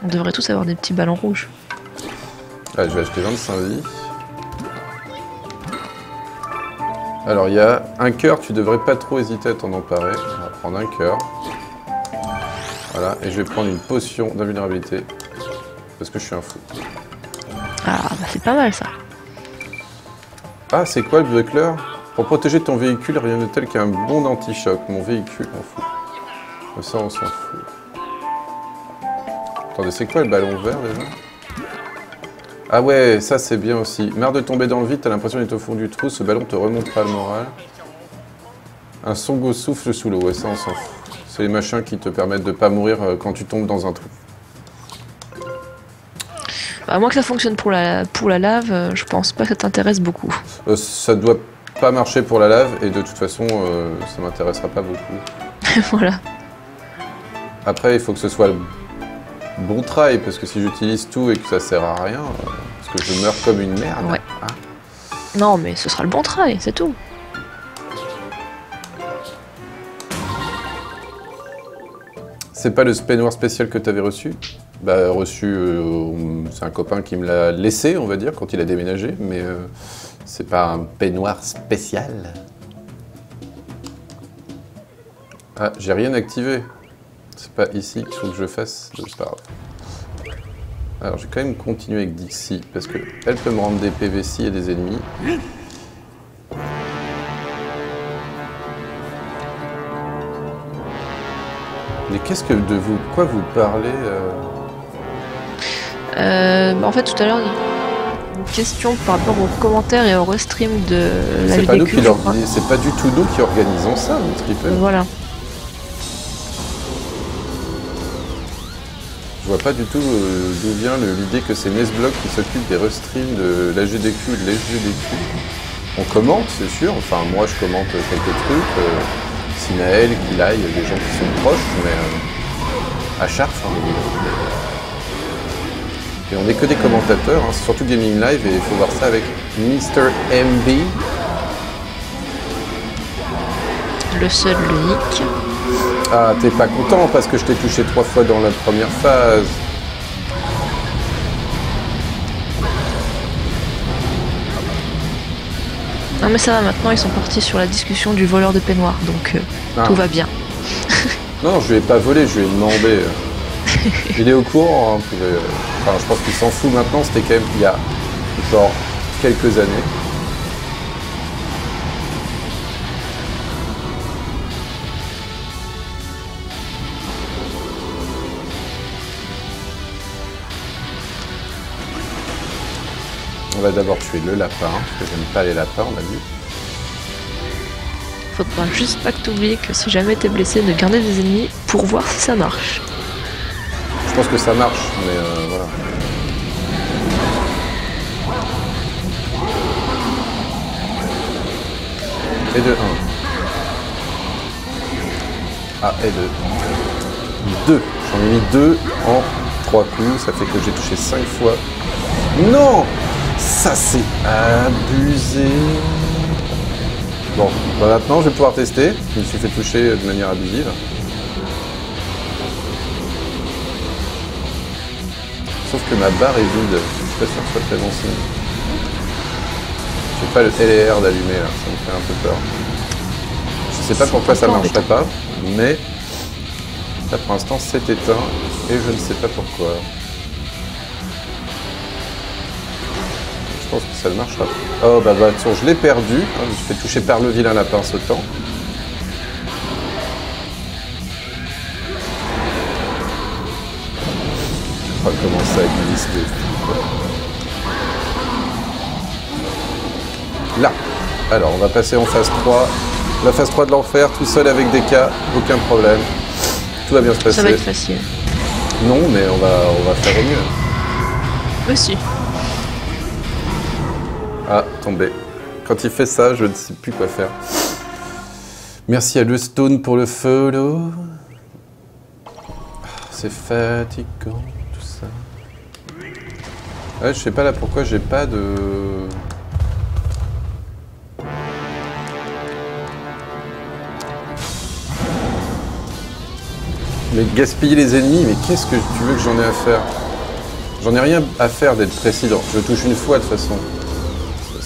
On devrait tous avoir des petits ballons rouges. Allez, je vais acheter 25 vies. Alors, il y a un cœur, tu devrais pas trop hésiter à t'en emparer. On va prendre un cœur. Voilà, et je vais prendre une potion d'invulnérabilité. Parce que je suis un fou. Ah, bah c'est pas mal ça. Ah, c'est quoi le buckler? Pour protéger ton véhicule, rien de tel qu'un bon anti-choc. Mon véhicule, on fout. Ça, on s'en fout. Attendez, c'est quoi le ballon vert déjà? Ah ouais, ça c'est bien aussi. Marre de tomber dans le vide, t'as l'impression d'être au fond du trou, ce ballon te remontera le moral. Un songo souffle sous l'eau, ouais, ça on s'en fout. C'est les machins qui te permettent de pas mourir quand tu tombes dans un trou. À moins que ça fonctionne pour la lave, je pense pas que ça t'intéresse beaucoup. Ça doit pas marcher pour la lave, et de toute façon, ça m'intéressera pas beaucoup. Voilà. Après, il faut que ce soit le bon try, parce que si j'utilise tout et que ça sert à rien, parce que je meurs comme une merde. Ouais. Hein. Non, mais ce sera le bon try, c'est tout. C'est pas le peignoir spécial que tu avais reçu? Bah, reçu, c'est un copain qui me l'a laissé, on va dire, quand il a déménagé, mais c'est pas un peignoir spécial. Ah, j'ai rien activé. C'est pas ici qu'il faut que je fasse, c'est pas grave. Alors, je vais quand même continuer avec Dixie, parce que elle peut me rendre des PV s'il y a des ennemis. Mais qu'est-ce que de vous, quoi vous parlez En fait, tout à l'heure, une question par rapport aux commentaires et au restream de la C'est pas nous VDQ, qui je crois. c'est pas du tout nous qui organisons ça, le triple. Voilà. Je vois pas du tout d'où vient l'idée que c'est Nesblock qui s'occupe des restreams de la GDQ et de l'SGDQ. On commente, c'est sûr. Enfin, moi, je commente quelques trucs. Sinaël, Kilai, des gens qui sont proches, mais à Chartres. Hein, et on n'est que des commentateurs, hein, c'est surtout Gaming Live, et il faut voir ça avec Mr. MB. Le seul, l'unique. Ah, t'es pas content parce que je t'ai touché 3 fois dans la première phase. Non mais ça va, maintenant ils sont partis sur la discussion du voleur de peignoir, donc tout va bien. Non, je lui ai pas volé, je lui ai demandé. Il est au courant, hein, enfin, je pense qu'il s'en fout maintenant, c'était quand même il y a genre quelques années. On va d'abord tuer le lapin, parce que j'aime pas les lapins, on a vu. Faudra juste pas que t'oublies que si jamais t'es blessé, de garder des ennemis pour voir si ça marche. Je pense que ça marche, mais voilà. Et de 1. Ah, et de 2. J'en ai mis 2 en 3 coups, ça fait que j'ai touché 5 fois. Non! Ça c'est abusé. Bon, bah maintenant je vais pouvoir tester. Je me suis fait toucher de manière abusive. Sauf que ma barre est vide. Je suis pas sûr que ce soit très bon signe. J'ai pas le LR d'allumer là, ça me fait un peu peur. Je sais pas pourquoi ça marcherait pas, mais là pour l'instant c'est éteint et je ne sais pas pourquoi. Je pense que ça ne marchera pas. Oh bah attention, je l'ai perdu. Hein, je me suis fait toucher par le vilain lapin sautant. On va commencer à glisser. Là. Alors on va passer en phase 3. La phase 3 de l'enfer, tout seul avec des cas, aucun problème. Tout va bien se passer. Ça va être facile. Non, mais on va faire au mieux. Aussi. Ah, tombé. Quand il fait ça, je ne sais plus quoi faire. Merci à Le Stone pour le follow. C'est fatigant, tout ça. Ouais, je sais pas là pourquoi j'ai pas de... Mais gaspiller les ennemis, mais qu'est-ce que tu veux que j'en ai à faire? J'en ai rien à faire d'être précis. Je touche une fois de toute façon.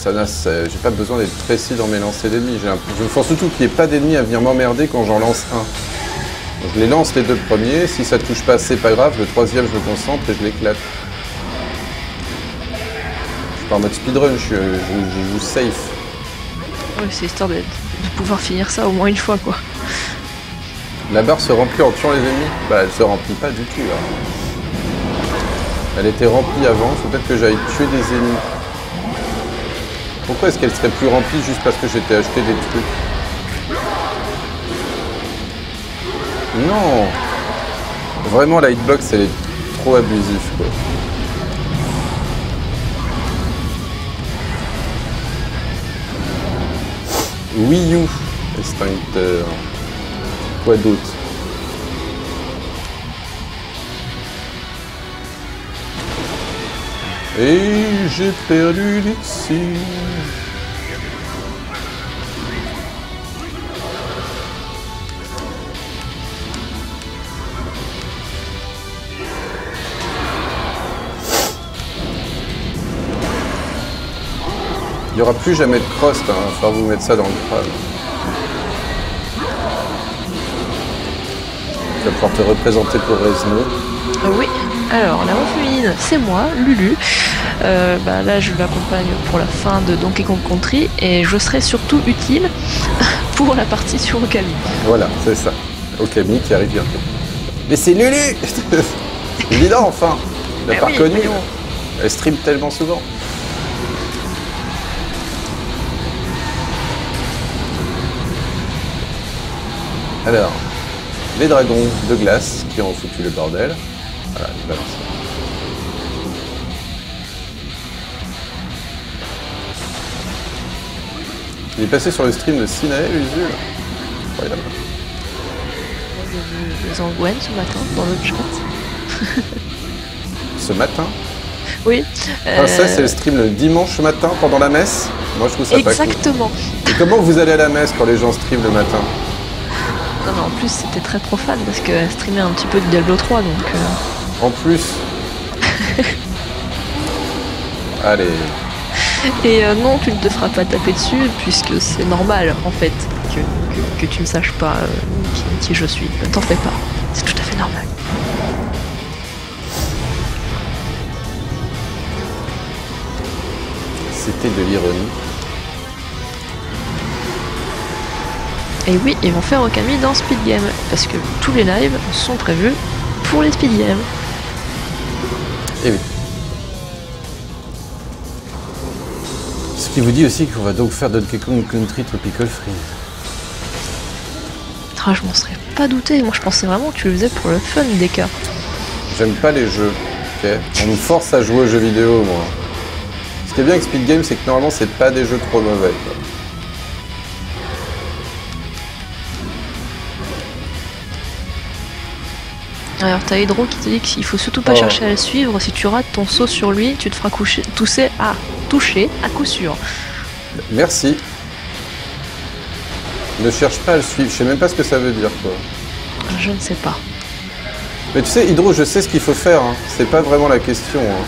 J'ai pas besoin d'être précis dans mes lancers d'ennemis. Je me force surtout qu'il n'y ait pas d'ennemis à venir m'emmerder quand j'en lance un. Donc je les lance les 2 premiers. Si ça touche pas, c'est pas grave. Le 3e, je me concentre et je l'éclate. Je suis pas en mode speedrun, je joue safe. Oui, c'est histoire de pouvoir finir ça au moins une fois, quoi. La barre se remplit en tuant les ennemis? Bah elle se remplit pas du tout là. Elle était remplie avant, faut peut-être que j'aille tuer des ennemis. Pourquoi est-ce qu'elle serait plus remplie juste parce que j'étais acheté des trucs? Non! Vraiment la hitbox elle est trop abusive quoi. Wii U Extincteur. Quoi d'autre? Et j'ai perdu l'élixir. Il n'y aura plus jamais de crost, hein. Il va falloir vous mettre ça dans le crâne. Tu vas pouvoir te représenter pour Resno. Oui, alors la voix féminine, c'est moi, Lulu. Là, je l'accompagne pour la fin de Donkey Kong Country et je serai surtout utile pour la partie sur Okami. Voilà, c'est ça. Okami qui arrive bientôt. Mais c'est Lulu. Évident, enfin. Il l'a pas reconnu. Bon. Elle stream tellement souvent. Alors, les dragons de glace qui ont foutu le bordel. Voilà, ils balancent. Il est passé sur le stream de Sinael, Usul. Incroyable. J'ai vu les Angouane ce matin dans le chat. Ce matin. Oui. Ah, ça, c'est le stream le dimanche matin pendant la messe. Moi, je trouve ça pas cool. Exactement. Et comment vous allez à la messe quand les gens streament le matin? Non, mais en plus, c'était très profane parce qu'elle streamait un petit peu de Diablo 3, donc... En plus. Allez. Et non, tu ne te feras pas taper dessus, puisque c'est normal, en fait, que tu ne saches pas qui je suis. Ne t'en fais pas, c'est tout à fait normal. C'était de l'ironie. Et oui, ils vont faire Okami dans Speed Game, parce que tous les lives sont prévus pour les Speed Games. Et oui. Ce qui vous dit aussi qu'on va donc faire Donkey Kong Country Tropical Freeze. Ah, je m'en serais pas douté, moi je pensais vraiment que tu le faisais pour le fun des cas. J'aime pas les jeux, ok. On me force à jouer aux jeux vidéo, moi. Ce qui est bien avec Speed Game, c'est que normalement, c'est pas des jeux trop mauvais, quoi. Alors t'as Hydro qui te dit qu'il faut surtout pas chercher à le suivre, si tu rates ton saut sur lui, tu te feras toucher à coup sûr. Merci. Ne cherche pas à le suivre, je sais même pas ce que ça veut dire, quoi. Je ne sais pas. Mais tu sais, Hydro, je sais ce qu'il faut faire, hein. C'est pas vraiment la question, hein.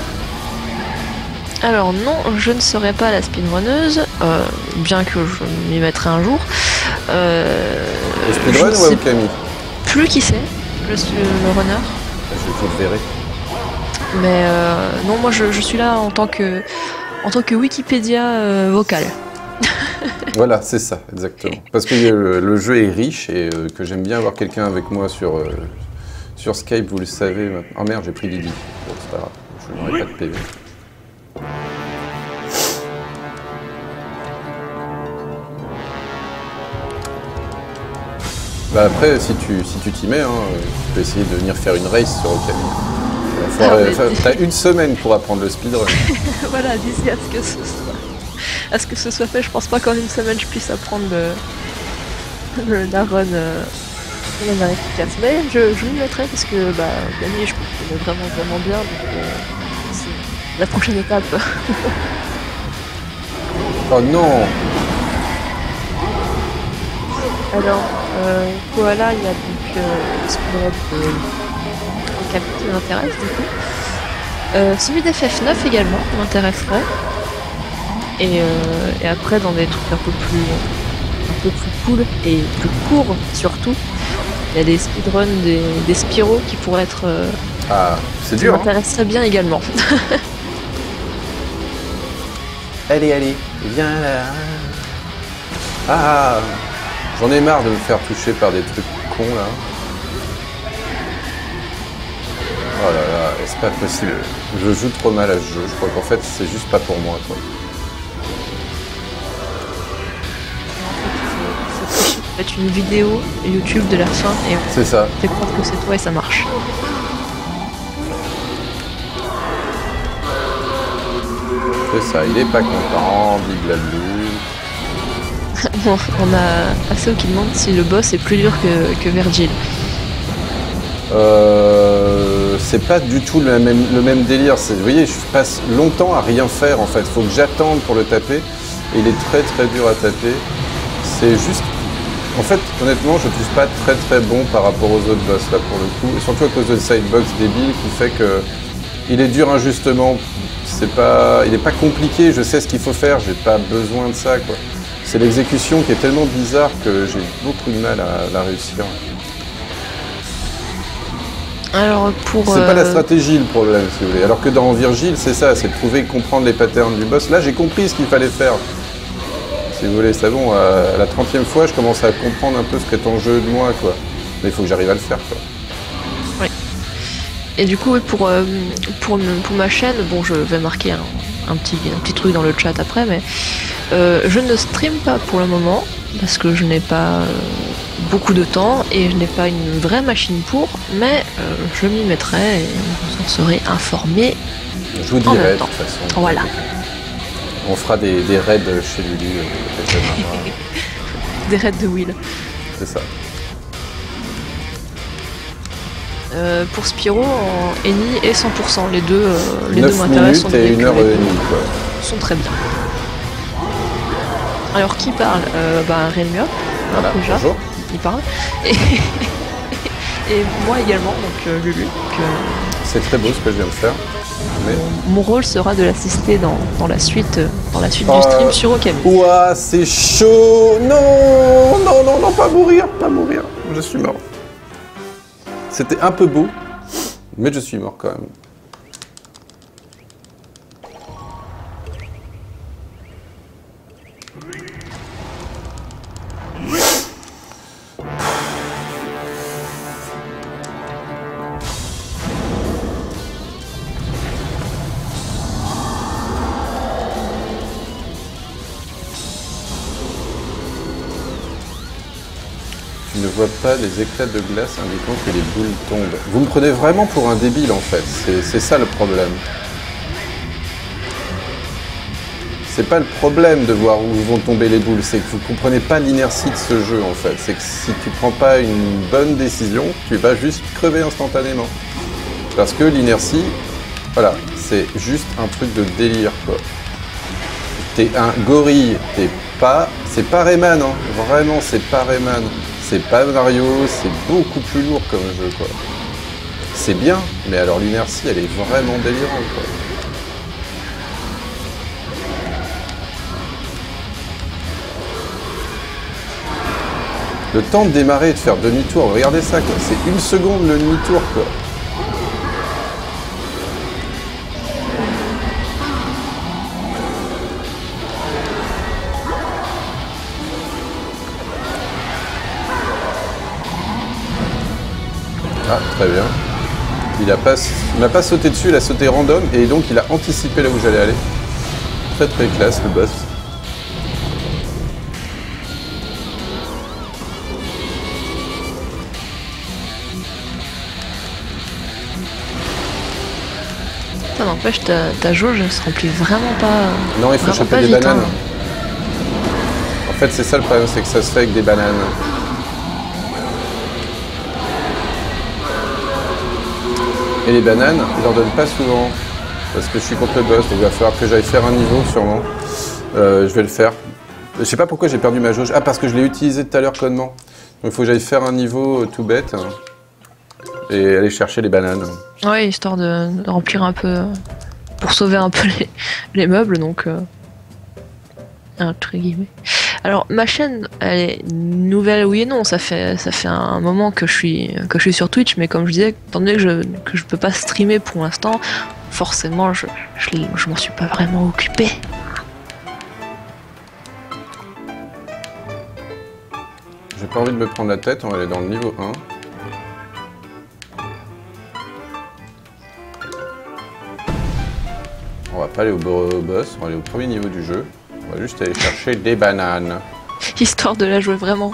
Alors non, je ne serai pas la speedrunneuse, bien que je m'y mettrai un jour. Le speedrun ou Okami? Plus qui c'est, je suis le runner. Je le verrai. Mais non, moi je suis là en tant que Wikipédia vocal. Voilà, c'est ça, exactement. Parce que le jeu est riche et que j'aime bien avoir quelqu'un avec moi sur Skype, vous le savez maintenant. Oh merde, j'ai pris Didi. Bon, c'est pas grave, je n'aurai pas de PV. Bah après, si tu t'y mets, hein, tu peux essayer de venir faire une race sur Okami. T'as une semaine pour apprendre le speedrun. Voilà, d'ici à ce que ce soit fait, je pense pas qu'en une semaine je puisse apprendre la run de manière efficace. Mais je m'y mettrai parce que gagner, je pense que c'est vraiment bien. Donc c'est la prochaine étape. Oh non! Alors, Koala, il y a donc le speedrun de Okami qui m'intéresse du coup. Celui d'FF9 également m'intéresserait. Et après, dans des trucs un peu plus cool et plus courts surtout, il y a des speedruns des Spyro qui pourraient être. Ah, c'est dur. M'intéresserait bien également. Allez, viens là. Ah, j'en ai marre de me faire toucher par des trucs cons là. Oh là là, c'est pas possible. Je joue trop mal à ce jeu. Je crois qu'en fait, c'est juste pas pour moi, quoi. Faites une vidéo YouTube de la fin et on c'est ça. fait croire que c'est toi et ça marche. C'est ça, il est pas content, blablabla. Bon, on a Aseo qui demande si le boss est plus dur que Virgil. C'est pas du tout le même délire. Vous voyez, je passe longtemps à rien faire en fait. Faut que j'attende pour le taper. Et il est très très dur à taper. C'est juste. En fait, honnêtement, je ne trouve pas très bon par rapport aux autres boss là pour le coup. Et surtout à cause de ce sidebox débile qui fait que il est dur injustement. Il n'est pas compliqué, je sais ce qu'il faut faire, j'ai pas besoin de ça quoi. C'est l'exécution qui est tellement bizarre que j'ai beaucoup de mal à la réussir. Alors pour. C'est pas la stratégie le problème si vous voulez. Alors que dans Virgile, c'est ça, c'est de trouver, comprendre les patterns du boss. Là j'ai compris ce qu'il fallait faire. Si vous voulez, c'est bon, à la 30e fois je commence à comprendre un peu ce qu'est en jeu de moi quoi. Mais il faut que j'arrive à le faire quoi. Et du coup, oui, pour ma chaîne, bon, je vais marquer un petit truc dans le chat après, mais je ne stream pas pour le moment parce que je n'ai pas beaucoup de temps et je n'ai pas une vraie machine pour, mais je m'y mettrai et vous en serez informés. Je vous dirai de toute façon. Voilà. On fera des raids chez Lulu. Des raids de Will. C'est ça. Pour Spyro en Eni et 100%, les deux 9 m'intéressent. minutes et 1h30 quoi. Sont très bien. Alors qui parle Rémiop, voilà, déjà, bonjour. il parle. Et moi également, donc Lulu. C'est très beau ce que je viens de faire. Mais... Mon rôle sera de l'assister dans la suite du stream sur Okami. Ouah, c'est chaud. Non, pas mourir. Je suis mort. C'était un peu beau, mais je suis mort quand même. Je ne vois pas les éclats de glace indiquant que les boules tombent. Vous me prenez vraiment pour un débile en fait, c'est ça le problème. C'est pas le problème de voir où vont tomber les boules, c'est que vous comprenez pas l'inertie de ce jeu en fait. C'est que si tu prends pas une bonne décision, tu vas juste crever instantanément. Parce que l'inertie, voilà, c'est juste un truc de délire quoi. T'es un gorille, c'est pas Rayman, hein. Vraiment c'est pas Rayman. C'est pas Mario, c'est beaucoup plus lourd comme jeu quoi. C'est bien, mais alors l'inertie elle est vraiment délirante quoi. Le temps de démarrer et de faire demi-tour, regardez ça quoi, c'est 1 seconde le demi-tour quoi. Ah, très bien. Il m'a pas sauté dessus, il a sauté random et donc il a anticipé là où j'allais aller. Très très classe le boss. Ça n'empêche, ta jauge elle se remplit vraiment pas. Non, il faut choper des bananes. En fait, c'est ça le problème, c'est que ça se fait avec des bananes. Et les bananes, je leur donne pas souvent, parce que je suis contre le boss, donc il va falloir que j'aille faire un niveau sûrement. Je vais le faire. Je sais pas pourquoi j'ai perdu ma jauge. Ah, parce que je l'ai utilisé tout à l'heure connement. Donc il faut que j'aille faire un niveau tout bête et aller chercher les bananes. Ouais, histoire de remplir un peu, pour sauver un peu les meubles, donc entre guillemets. Alors ma chaîne, elle est nouvelle, oui et non. Ça fait un moment que je suis sur Twitch, mais comme je disais, étant donné que je peux pas streamer pour l'instant, forcément je m'en suis pas vraiment occupé. J'ai pas envie de me prendre la tête, on va aller dans le niveau 1. On va pas aller au boss, on va aller au premier niveau du jeu. On va juste aller chercher des bananes. Histoire de la jouer vraiment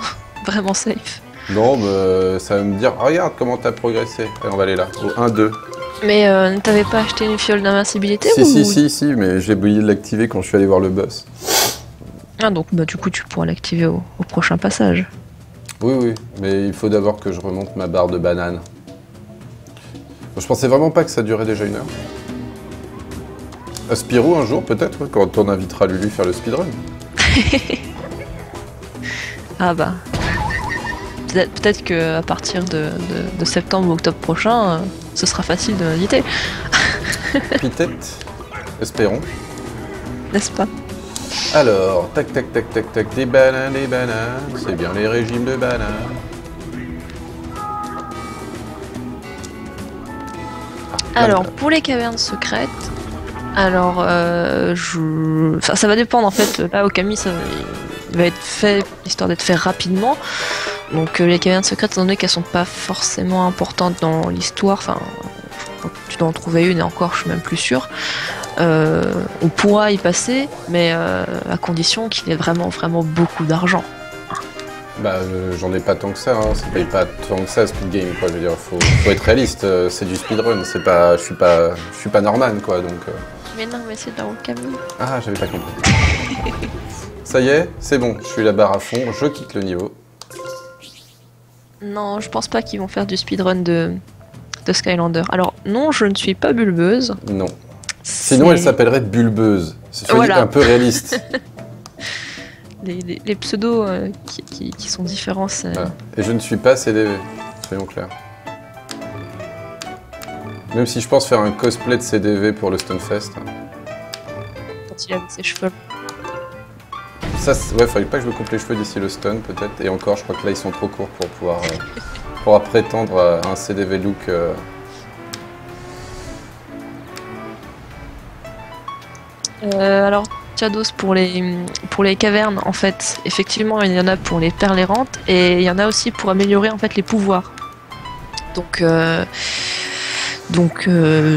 safe. Non, bah, ça va me dire, regarde comment t'as progressé. Allez, on va aller là, au 1-2. Mais t'avais pas acheté une fiole d'invincibilité Si, mais j'ai oublié de l'activer quand je suis allé voir le boss. Ah donc bah du coup tu pourras l'activer au prochain passage. Oui, mais il faut d'abord que je remonte ma barre de bananes. Je pensais vraiment pas que ça durait déjà 1 heure. À Spyro un jour peut-être, ouais, quand on invitera Lulu faire le speedrun. Ah bah. Peut-être qu'à partir de septembre ou octobre prochain, ce sera facile de m'inviter. Peut-être. Espérons. N'est-ce pas? Alors, tac, des bananes, c'est bien les régimes de bananes. Alors, pour les cavernes secrètes, alors, ça va dépendre en fait. Là, Okami, ça va être fait, histoire d'être fait rapidement. Donc, les cavernes secrètes, étant donné qu'elles sont pas forcément importantes dans l'histoire, enfin, tu dois en trouver une, et encore, je suis même plus sûre. On pourra y passer, mais à condition qu'il ait vraiment, vraiment beaucoup d'argent. Bah, j'en ai pas tant que ça, hein. Ça paye pas tant que ça, Speed Game, quoi. Je veux dire, faut être réaliste, c'est du speedrun, c'est pas, je suis pas Norman, quoi, donc... Mais non, mais c'est dans le camion. Ah, j'avais pas compris. Ça y est, c'est bon, je suis la barre à fond, je quitte le niveau. Non, je pense pas qu'ils vont faire du speedrun de Skylander. Alors, non, je ne suis pas bulbeuse. Non. Sinon, elle s'appellerait bulbeuse. C'est Voilà. Un peu réaliste. Les pseudos qui sont différents, c'est... Voilà. Et je ne suis pas CDV, soyons clairs. Même si je pense faire un cosplay de CDV pour le Stunfest. Quand il avait ses cheveux. Ça, ouais, faudrait pas que je me coupe les cheveux d'ici le stun, peut-être. Et encore, je crois que là, ils sont trop courts pour pouvoir prétendre à un CDV look. Alors, Shadows pour les cavernes, en fait, effectivement, il y en a pour les perles errantes et il y en a aussi pour améliorer en fait les pouvoirs. Donc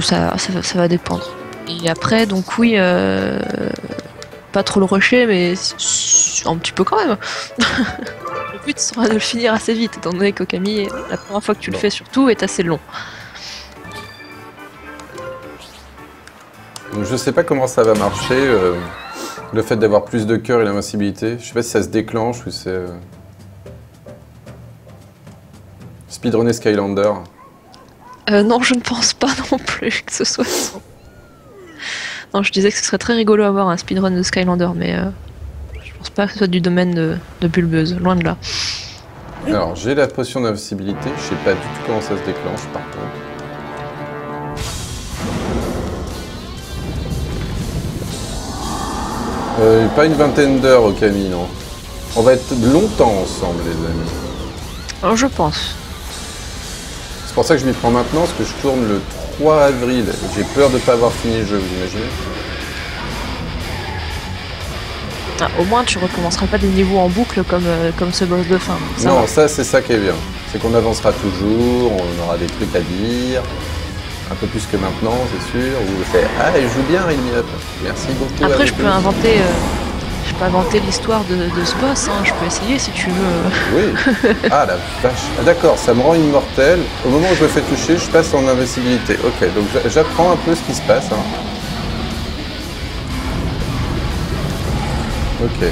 ça va dépendre. Et après, donc oui, pas trop le rusher, mais un petit peu quand même. Le but sera de le finir assez vite, étant donné qu'Okami, la première fois que tu le fais surtout, est assez long. Donc, je sais pas comment ça va marcher, le fait d'avoir plus de cœur et l'invincibilité. Je sais pas si ça se déclenche ou c'est... Speedrunner Skylander. Non, je ne pense pas non plus que ce soit ça. Non, je disais que ce serait très rigolo à voir un speedrun de Skylander, mais je pense pas que ce soit du domaine de bulbeuse, loin de là. Alors, j'ai la potion d'invincibilité, je sais pas du tout comment ça se déclenche par contre. Pas une vingtaine d'heures au Camille, non. On va être longtemps ensemble, les amis. Alors, je pense. C'est pour ça que je m'y prends maintenant, parce que je tourne le 3 avril. J'ai peur de ne pas avoir fini le jeu, vous imaginez? Ah, au moins, tu recommenceras pas des niveaux en boucle comme ce boss de fin. Ça non, va. ça, c'est ça qui est bien. C'est qu'on avancera toujours, on aura des trucs à dire. Un peu plus que maintenant, c'est sûr. Où c'est « Ah, il joue bien, Illuminate. Merci beaucoup. » Après, je peux inventer l'histoire de ce boss, hein. Je peux essayer si tu veux. Oui. Ah, la vache. Ah, d'accord, ça me rend immortel. Au moment où je me fais toucher, je passe en invincibilité. Ok, donc j'apprends un peu ce qui se passe. Hein. Ok.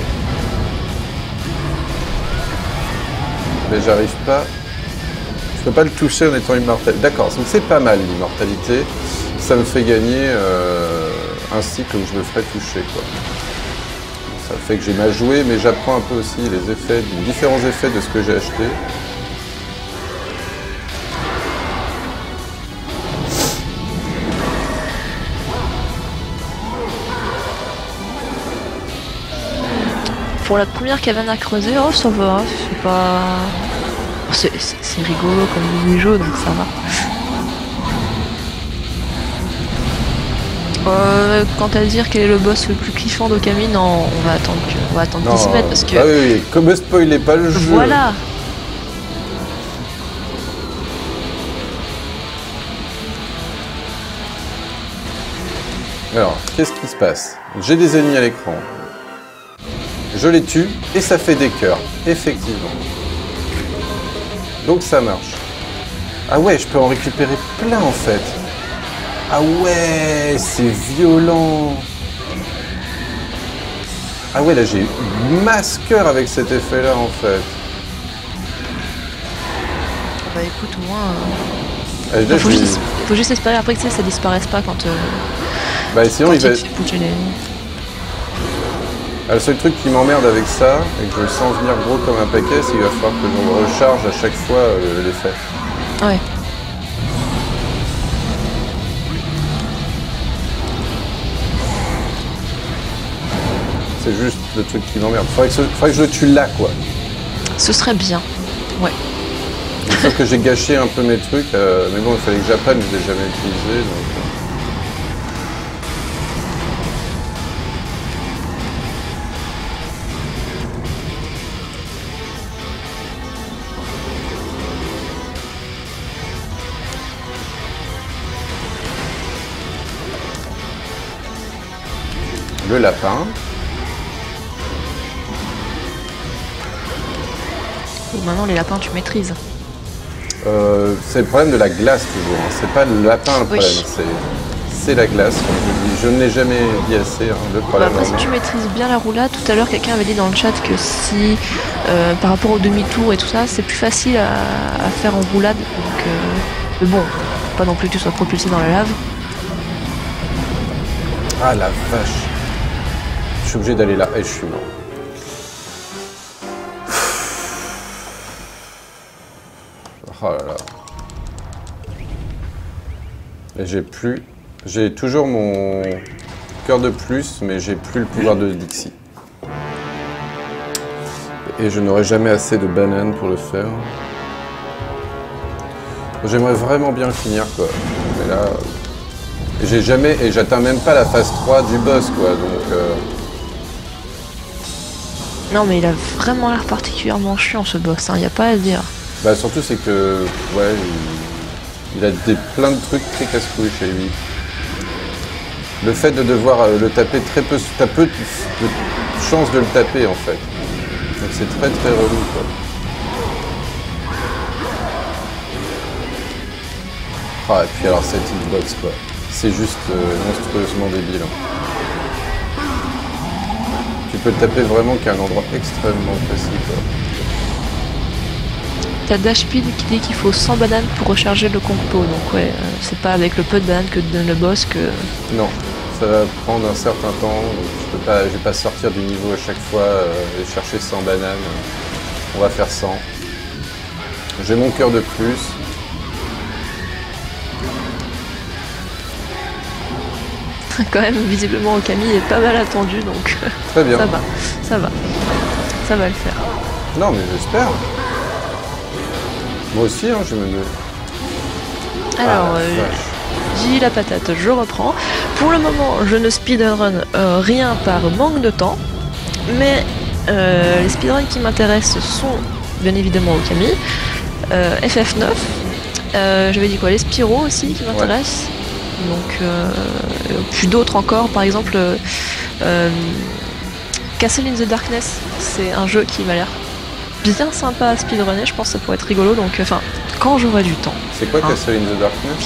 Mais j'arrive pas... Je peux pas le toucher en étant immortel. D'accord, donc c'est pas mal l'immortalité. Ça me fait gagner un cycle où je me ferai toucher, quoi. Ça fait que j'ai mal joué, mais j'apprends un peu aussi les effets, les différents effets de ce que j'ai acheté. Pour la première caverne à creuser, oh ça va, c'est pas... C'est rigolo comme mini-jeu, donc ça va. Quant à dire quel est le boss le plus kiffant d'Okami, non, on va attendre qu'il se mette parce que... Ah oui, comme spoilez pas le jeu. Voilà. Alors, qu'est-ce qui se passe? J'ai des ennemis à l'écran. Je les tue et ça fait des cœurs, effectivement. Donc ça marche. Ah ouais, je peux en récupérer plein en fait. Ah ouais, c'est violent. Ah ouais, là j'ai eu masse cœur avec cet effet-là en fait. Bah écoute, au moins... Ah, là, faut juste espérer après que ça disparaisse pas quand... Bah sinon il va... bouger les... Ah, le seul truc qui m'emmerde avec ça, et que je le sens venir gros comme un paquet, c'est qu'il va falloir que je recharge à chaque fois l'effet. Ouais. C'est juste le truc qui m'emmerde. Faudrait que je le tue là, quoi. Ce serait bien. Ouais. Sauf que j'ai gâché un peu mes trucs, mais bon, il fallait que j'apprenne, je ne l'ai jamais utilisé. Donc... le lapin. Et maintenant, les lapins, tu maîtrises. C'est le problème de la glace toujours, hein. C'est pas le lapin le problème, c'est la glace. Je ne l'ai jamais dit assez, hein, le problème. Après, si tu maîtrises bien la roulade, tout à l'heure, quelqu'un avait dit dans le chat que si, par rapport au demi-tour et tout ça, c'est plus facile à faire en roulade. Donc, mais bon, pas non plus que tu sois propulsé dans la lave. Ah la vache. Je suis obligé d'aller là et je suis mort. Oh là là. Et j'ai toujours mon cœur de plus, mais j'ai plus le pouvoir de Dixie. Et je n'aurai jamais assez de bananes pour le faire. J'aimerais vraiment bien le finir, quoi. Mais là, et j'atteins même pas la phase 3 du boss, quoi. Donc. Non, mais il a vraiment l'air particulièrement chiant, ce boss. Il n'y a pas à dire. Bah surtout c'est que ouais il a plein de trucs très casse-couilles chez lui. Le fait de devoir le taper t'as peu de chance de le taper en fait. Donc c'est très très relou quoi. Ah et puis alors cette hitbox quoi. C'est juste monstrueusement débile. Hein. Tu peux le taper vraiment qu'à un endroit extrêmement précis quoi. T'as Dashpid qui dit qu'il faut 100 bananes pour recharger le compo, donc ouais, c'est pas avec le peu de bananes que te donne le boss que... Non, ça va prendre un certain temps, je vais pas sortir du niveau à chaque fois et chercher 100 bananes, on va faire 100. J'ai mon cœur de plus. Quand même, visiblement, Okami est pas mal attendu, donc très bien. Ça va le faire. Non mais j'espère. Moi aussi, hein, je me dis. Alors, J la patate, je reprends. Pour le moment, je ne speedrun rien par manque de temps, mais les speedruns qui m'intéressent sont bien évidemment Okami, FF9, j'avais dit quoi, les Spyro aussi qui m'intéressent, donc puis d'autres encore, par exemple Castle in the Darkness, c'est un jeu qui m'a l'air bien sympa à speedrunner, je pense que ça pourrait être rigolo, donc enfin, quand j'aurai du temps. C'est quoi Castle in the Darkness ?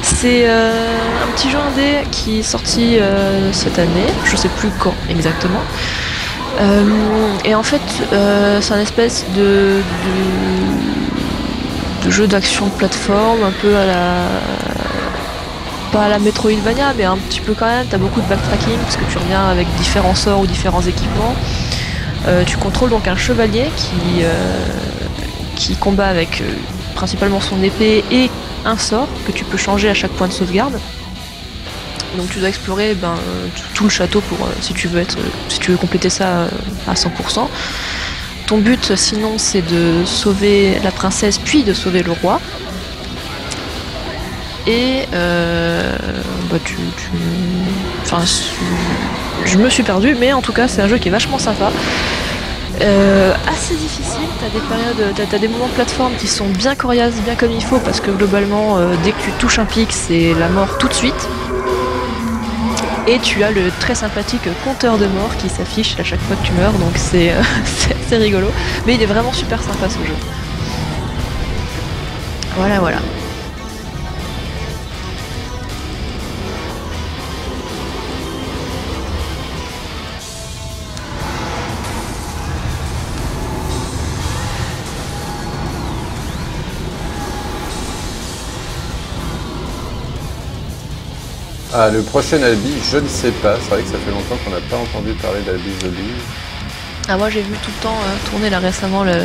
C'est un petit jeu indé qui est sorti cette année, je sais plus quand exactement. Et en fait, c'est un espèce de jeu d'action de plateforme, un peu à la... pas à la Metroidvania, mais un petit peu quand même. T'as beaucoup de backtracking, parce que tu reviens avec différents sorts ou différents équipements. Tu contrôles donc un chevalier qui combat avec principalement son épée et un sort que tu peux changer à chaque point de sauvegarde. Donc tu dois explorer tout le château pour si tu veux compléter ça à 100%. Ton but sinon c'est de sauver la princesse puis de sauver le roi. Et je me suis perdu, mais en tout cas c'est un jeu qui est vachement sympa. Assez difficile, t'as des moments de plateforme qui sont bien coriaces, bien comme il faut, parce que globalement dès que tu touches un pic c'est la mort tout de suite. Et tu as le très sympathique compteur de mort qui s'affiche à chaque fois que tu meurs, donc c'est assez rigolo. Mais il est vraiment super sympa ce jeu. Voilà. Ah, le prochain Albi, je ne sais pas. C'est vrai que ça fait longtemps qu'on n'a pas entendu parler d'Albi Zoli. Ah, moi j'ai vu tout le temps tourner là récemment la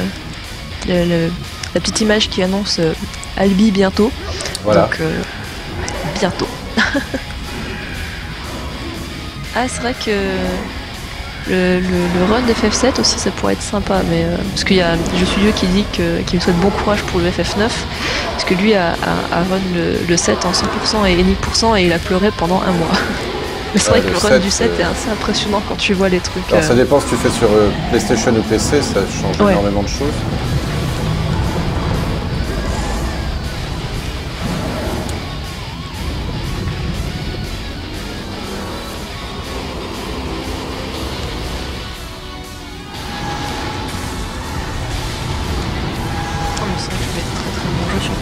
petite image qui annonce Albi bientôt. Voilà. Donc bientôt. Ah, c'est vrai que le run FF7 aussi ça pourrait être sympa, mais parce qu'il y a Je suis Dieu qui dit qu'il me souhaite bon courage pour le FF9, parce que lui a run le 7 en 100% et 10% et il a pleuré pendant un mois. Mais c'est vrai que le run du 7 est assez impressionnant quand tu vois les trucs. Alors ça dépend si tu fais sur PlayStation ou PC, ça change énormément de choses.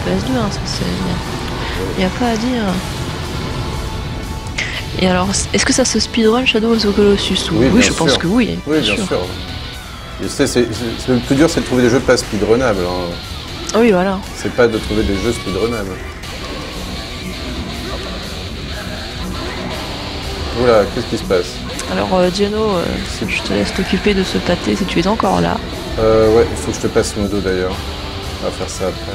PS2, hein, ça c'est... Il n'y a pas à dire. Et alors, est-ce que ça se speedrun Shadow of the Colossus? Oui, je pense que oui. Oui, bien sûr. Et le plus dur, c'est de trouver des jeux pas speedrunnables. Hein. Oui, voilà. C'est pas de trouver des jeux speedrunnables. Oula, qu'est-ce qui se passe? Alors, Diano, je te laisse t'occuper de ce pâté si tu es encore là. Ouais, il faut que je te passe mon dos d'ailleurs. On va faire ça après.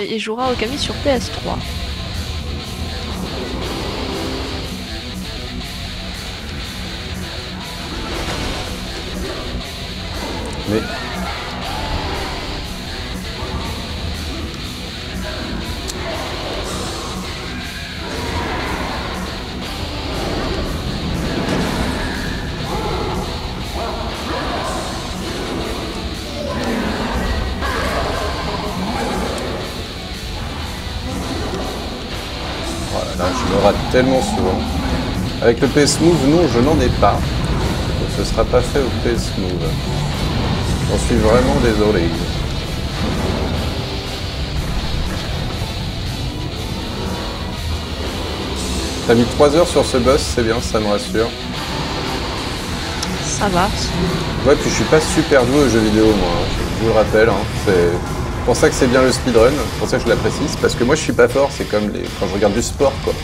Il jouera Okami sur PS3. Mais... Là, je me rate tellement souvent. Avec le PS Move, non, je n'en ai pas. Donc ce sera pas fait au PS Move. J'en suis vraiment désolé. T'as mis 3 heures sur ce boss, c'est bien, ça me rassure. Ça va. Ouais, puis je suis pas super doué aux jeux vidéo, moi. Je vous le rappelle, hein. C'est pour ça que c'est bien le speedrun, c'est pour ça que je l'apprécie. C'est parce que moi, je suis pas fort, c'est comme quand je regarde du sport, quoi.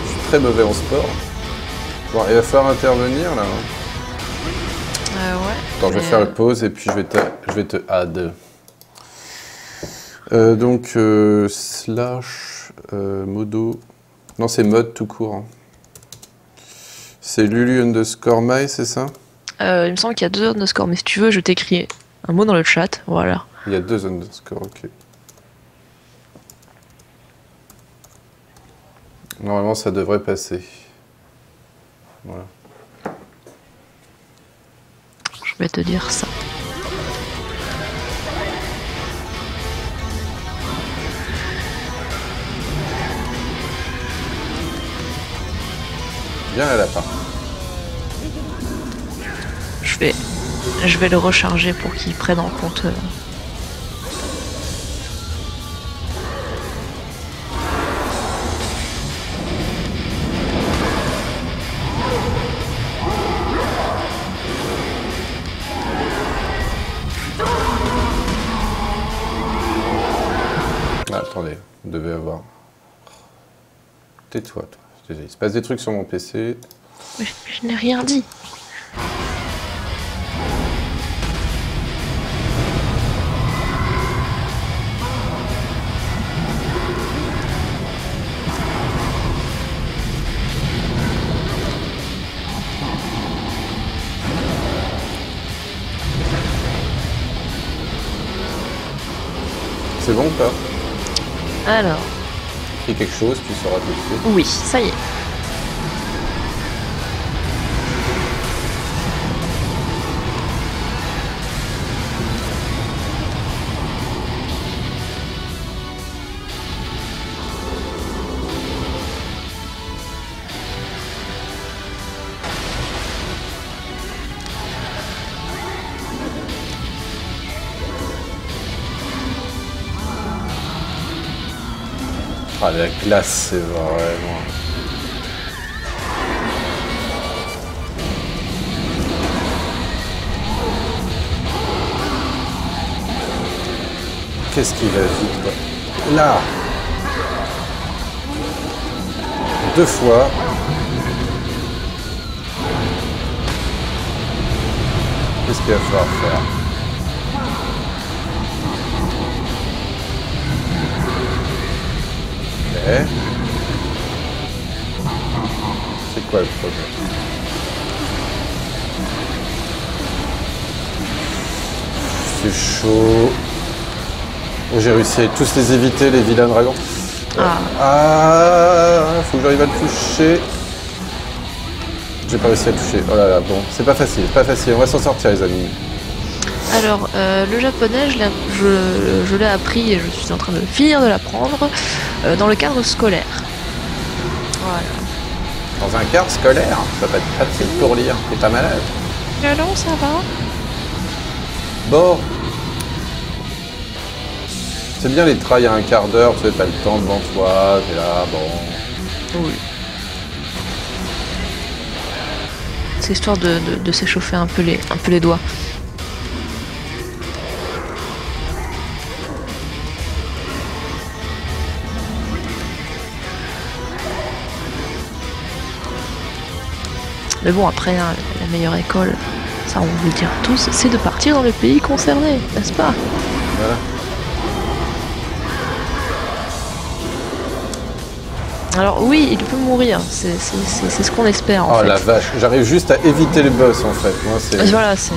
Je suis très mauvais en sport. Bon, il va falloir intervenir, là. Ouais. Attends, je vais faire une pause et puis je vais te add. Donc, slash modo... Non, c'est mode tout court. Hein. C'est Lulu_my, c'est ça? Il me semble qu'il y a 2 underscores, mais si tu veux, je t'écris un mot dans le chat, voilà. Il y a 2 underscores, ok. Normalement, ça devrait passer. Voilà. Je vais te dire ça. Bien la lapin. Je vais le recharger pour qu'il prenne en compte. Ah, attendez, vous devez avoir... Tais-toi, toi. Désolé. Il se passe des trucs sur mon PC. Mais je n'ai rien dit. C'est bon ou pas? Alors. Écris quelque chose, tu sauras tout de suite. Oui, ça y est. Ah, la glace, c'est vraiment... Qu'est-ce qui va vite, quoi. Là 2 fois. Qu'est-ce qu'il va falloir faire? C'est quoi le problème? C'est chaud. Oh, j'ai réussi à tous les éviter, les vilains dragons. Faut que j'arrive à le toucher. J'ai pas réussi à le toucher. Oh là là, bon, c'est pas facile, pas facile. On va s'en sortir, les amis. Alors, le japonais, je l'ai appris et je suis en train de finir de l'apprendre dans le cadre scolaire. Voilà. Dans un cadre scolaire, ça va pas être pratique pour lire. T'es pas malade? Non, ça va. Bon. C'est bien les trails à un quart d'heure, tu sais, t'as le temps devant toi, t'es là, bon. Oui. C'est histoire de s'échauffer un peu les doigts. Mais bon, après, hein, la meilleure école, ça on veut le dire tous, c'est de partir dans le pays concerné, n'est-ce pas? Voilà. Alors oui, il peut mourir, c'est ce qu'on espère en Oh fait. la vache, j'arrive juste à éviter le boss en fait. Moi, c'est... Voilà, c'est...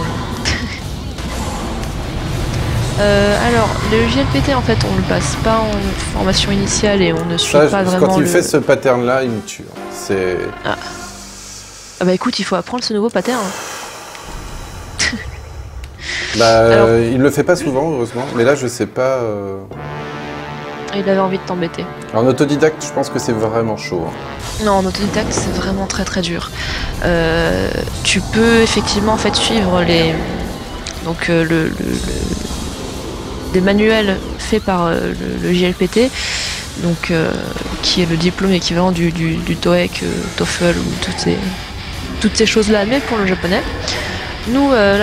alors, le JLPT en fait, on le passe pas en formation initiale et on ne suit Ça, pas vraiment quand il fait ce pattern là, il me tue. C'est... Ah bah écoute, il faut apprendre ce nouveau pattern. Bah, Alors- il le fait pas souvent, heureusement. Mais là, je sais pas... Il avait envie de t'embêter. En autodidacte, je pense que c'est vraiment chaud. Hein. Non, en autodidacte, c'est vraiment très très dur. Tu peux effectivement en fait suivre donc des manuels faits par le JLPT, donc qui est le diplôme équivalent du TOEIC, TOEFL ou toutes ces choses-là, mais pour le japonais. Nous, là,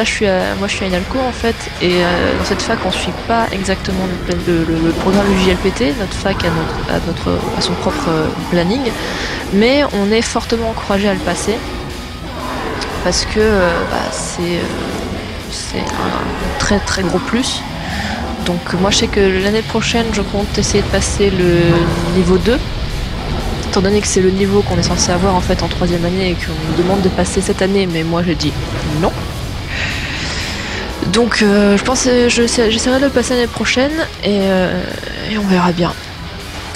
moi, je suis à Inalco en fait, et dans cette fac, on suit pas exactement le programme du JLPT. Notre fac a son propre planning, mais on est fortement encouragé à le passer parce que c'est un très très gros plus. Donc, moi, je sais que l'année prochaine, je compte essayer de passer le niveau 2. Étant donné que c'est le niveau qu'on est censé avoir en fait en troisième année et qu'on nous demande de passer cette année, mais moi j'ai dit non. Donc je pense que j'essaierai de le passer l'année prochaine et on verra bien.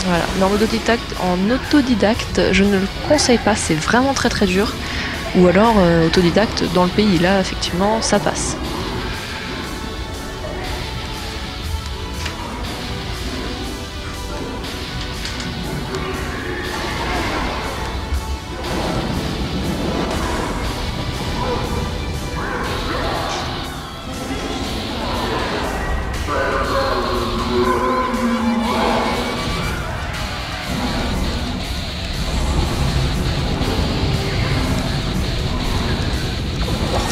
Voilà. Mais en autodidacte, je ne le conseille pas, c'est vraiment très très dur. Ou alors autodidacte dans le pays, là effectivement ça passe.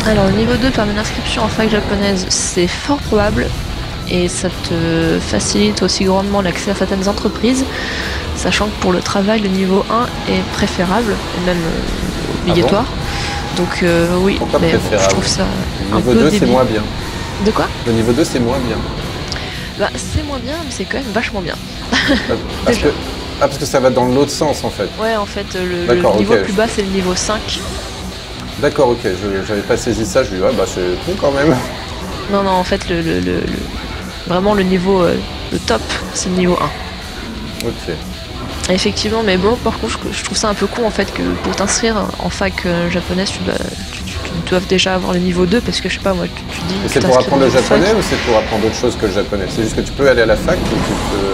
Alors le niveau 2 permet l'inscription en fac japonaise, c'est fort probable et ça te facilite aussi grandement l'accès à certaines entreprises, sachant que pour le travail le niveau 1 est préférable et même obligatoire. Donc oui, Pourquoi mais bon, préférable? je trouve ça Le un niveau peu 2, c'est débile. moins bien. De quoi? Le niveau 2, c'est moins bien. Bah c'est moins bien, mais c'est quand même vachement bien. Parce Déjà. que... Ah, parce que ça va dans l'autre sens en fait. Ouais, en fait, le D'accord, niveau ok. plus bas c'est le niveau 5. D'accord, ok, j'avais pas saisi ça, je lui dis, ah bah c'est con quand même. Non, non, en fait, vraiment le niveau, le top, c'est le niveau 1. Ok. Effectivement, mais bon, par contre, je trouve ça un peu con en fait que pour t'inscrire en fac japonaise, tu dois déjà avoir le niveau 2 parce que je sais pas, moi, tu dis. Et que c'est pour t'inscris apprendre le dans une fac. japonais ou c'est pour apprendre autre chose que le japonais? C'est juste que tu peux aller à la fac ou tu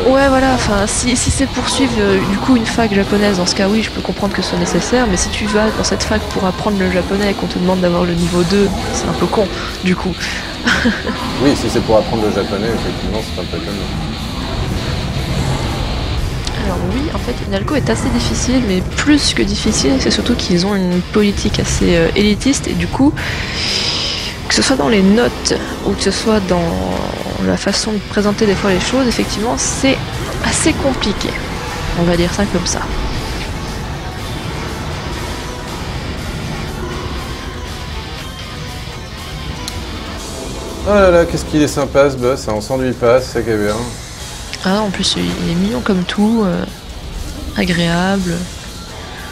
peux... Ouais, voilà, enfin, si c'est pour suivre du coup une fac japonaise, dans ce cas, oui, je peux comprendre que ce soit nécessaire, mais si tu vas dans cette fac pour apprendre le japonais et qu'on te demande d'avoir le niveau 2, c'est un peu con, du coup. Oui, si c'est pour apprendre le japonais, effectivement, c'est un peu comme... Alors oui, en fait, Inalco est assez difficile, mais plus que difficile, c'est surtout qu'ils ont une politique assez élitiste, et du coup, que ce soit dans les notes, ou que ce soit dans la façon de présenter des fois les choses, effectivement, c'est assez compliqué. On va dire ça comme ça. Oh là là, qu'est-ce qu'il est sympa ce boss, hein, on s'ennuie pas, c'est ça qui est bien. Ah, en plus, il est mignon comme tout, agréable,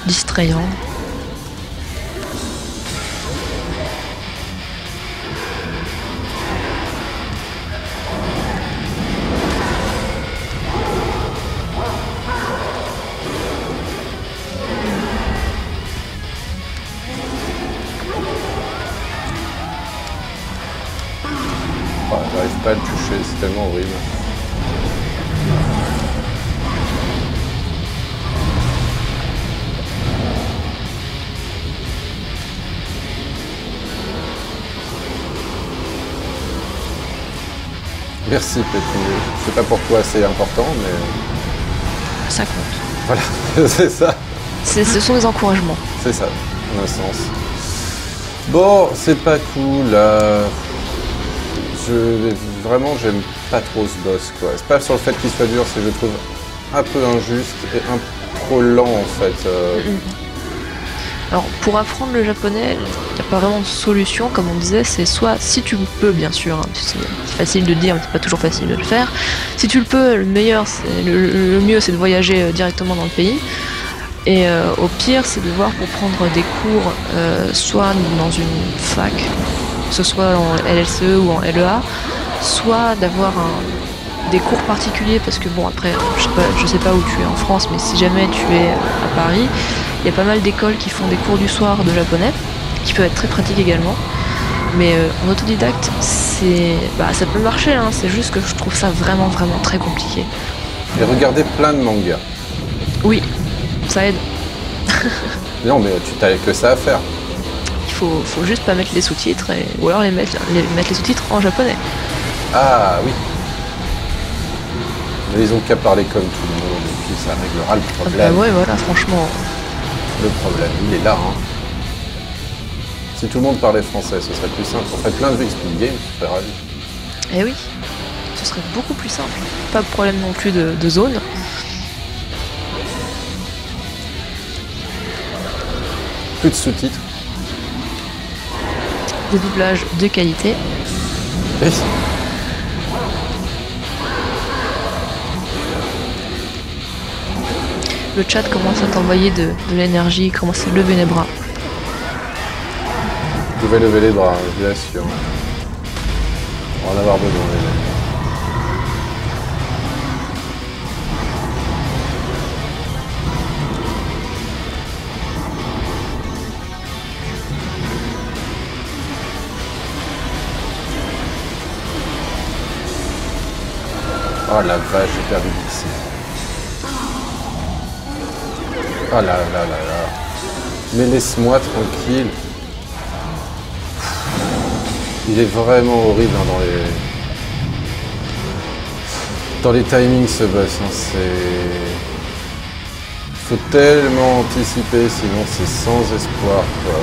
distrayant. Oh, j'arrive pas à le toucher, c'est tellement horrible. Merci Pétri. Je sais pas pourquoi c'est important, mais Ça compte. voilà, c'est ça. Ce sont des encouragements. C'est ça, en un sens. Bon, c'est pas cool là. Vraiment, j'aime pas trop ce boss quoi. C'est pas sur le fait qu'il soit dur, c'est que je le trouve un peu injuste et un trop lent en fait. Alors, pour apprendre le japonais, il n'y a pas vraiment de solution, comme on disait, c'est soit, si tu le peux, bien sûr, hein, c'est facile de le dire, mais c'est pas toujours facile de le faire. Si tu le peux, le meilleur, le mieux, c'est de voyager directement dans le pays. Et au pire, c'est de voir pour prendre des cours, soit dans une fac, que ce soit en LLCE ou en LEA, soit d'avoir des cours particuliers, parce que bon, après, je sais pas où tu es en France, mais si jamais tu es à Paris, il y a pas mal d'écoles qui font des cours du soir de japonais, qui peuvent être très pratiques également. Mais en autodidacte, ça peut marcher, hein, c'est juste que je trouve ça vraiment, vraiment très compliqué. Et regarder plein de mangas. Oui, ça aide. Non, mais tu t'as que ça à faire. Il faut juste pas mettre les sous-titres, ou alors mettre les sous-titres en japonais. Ah oui. Mais ils ont qu'à parler comme tout le monde, et puis ça réglera le problème. Bah ouais, voilà, franchement. Le problème, il est là. Hein. Si tout le monde parlait français, ce serait plus simple. On ferait plein de Explain Games, je serais ravi. Eh oui, ce serait beaucoup plus simple. Pas de problème non plus de zone. Plus de sous-titres. Des doublages de qualité. Oui. Le chat commence à t'envoyer de l'énergie, commence à lever les bras. Vous pouvez lever les bras, bien sûr. On va en avoir besoin. Oh la vache, j'ai perdu d'ici. Oh là là là là. Mais laisse-moi tranquille. Il est vraiment horrible hein, dans les timings ce boss. Hein, faut tellement anticiper, sinon c'est sans espoir. Quoi.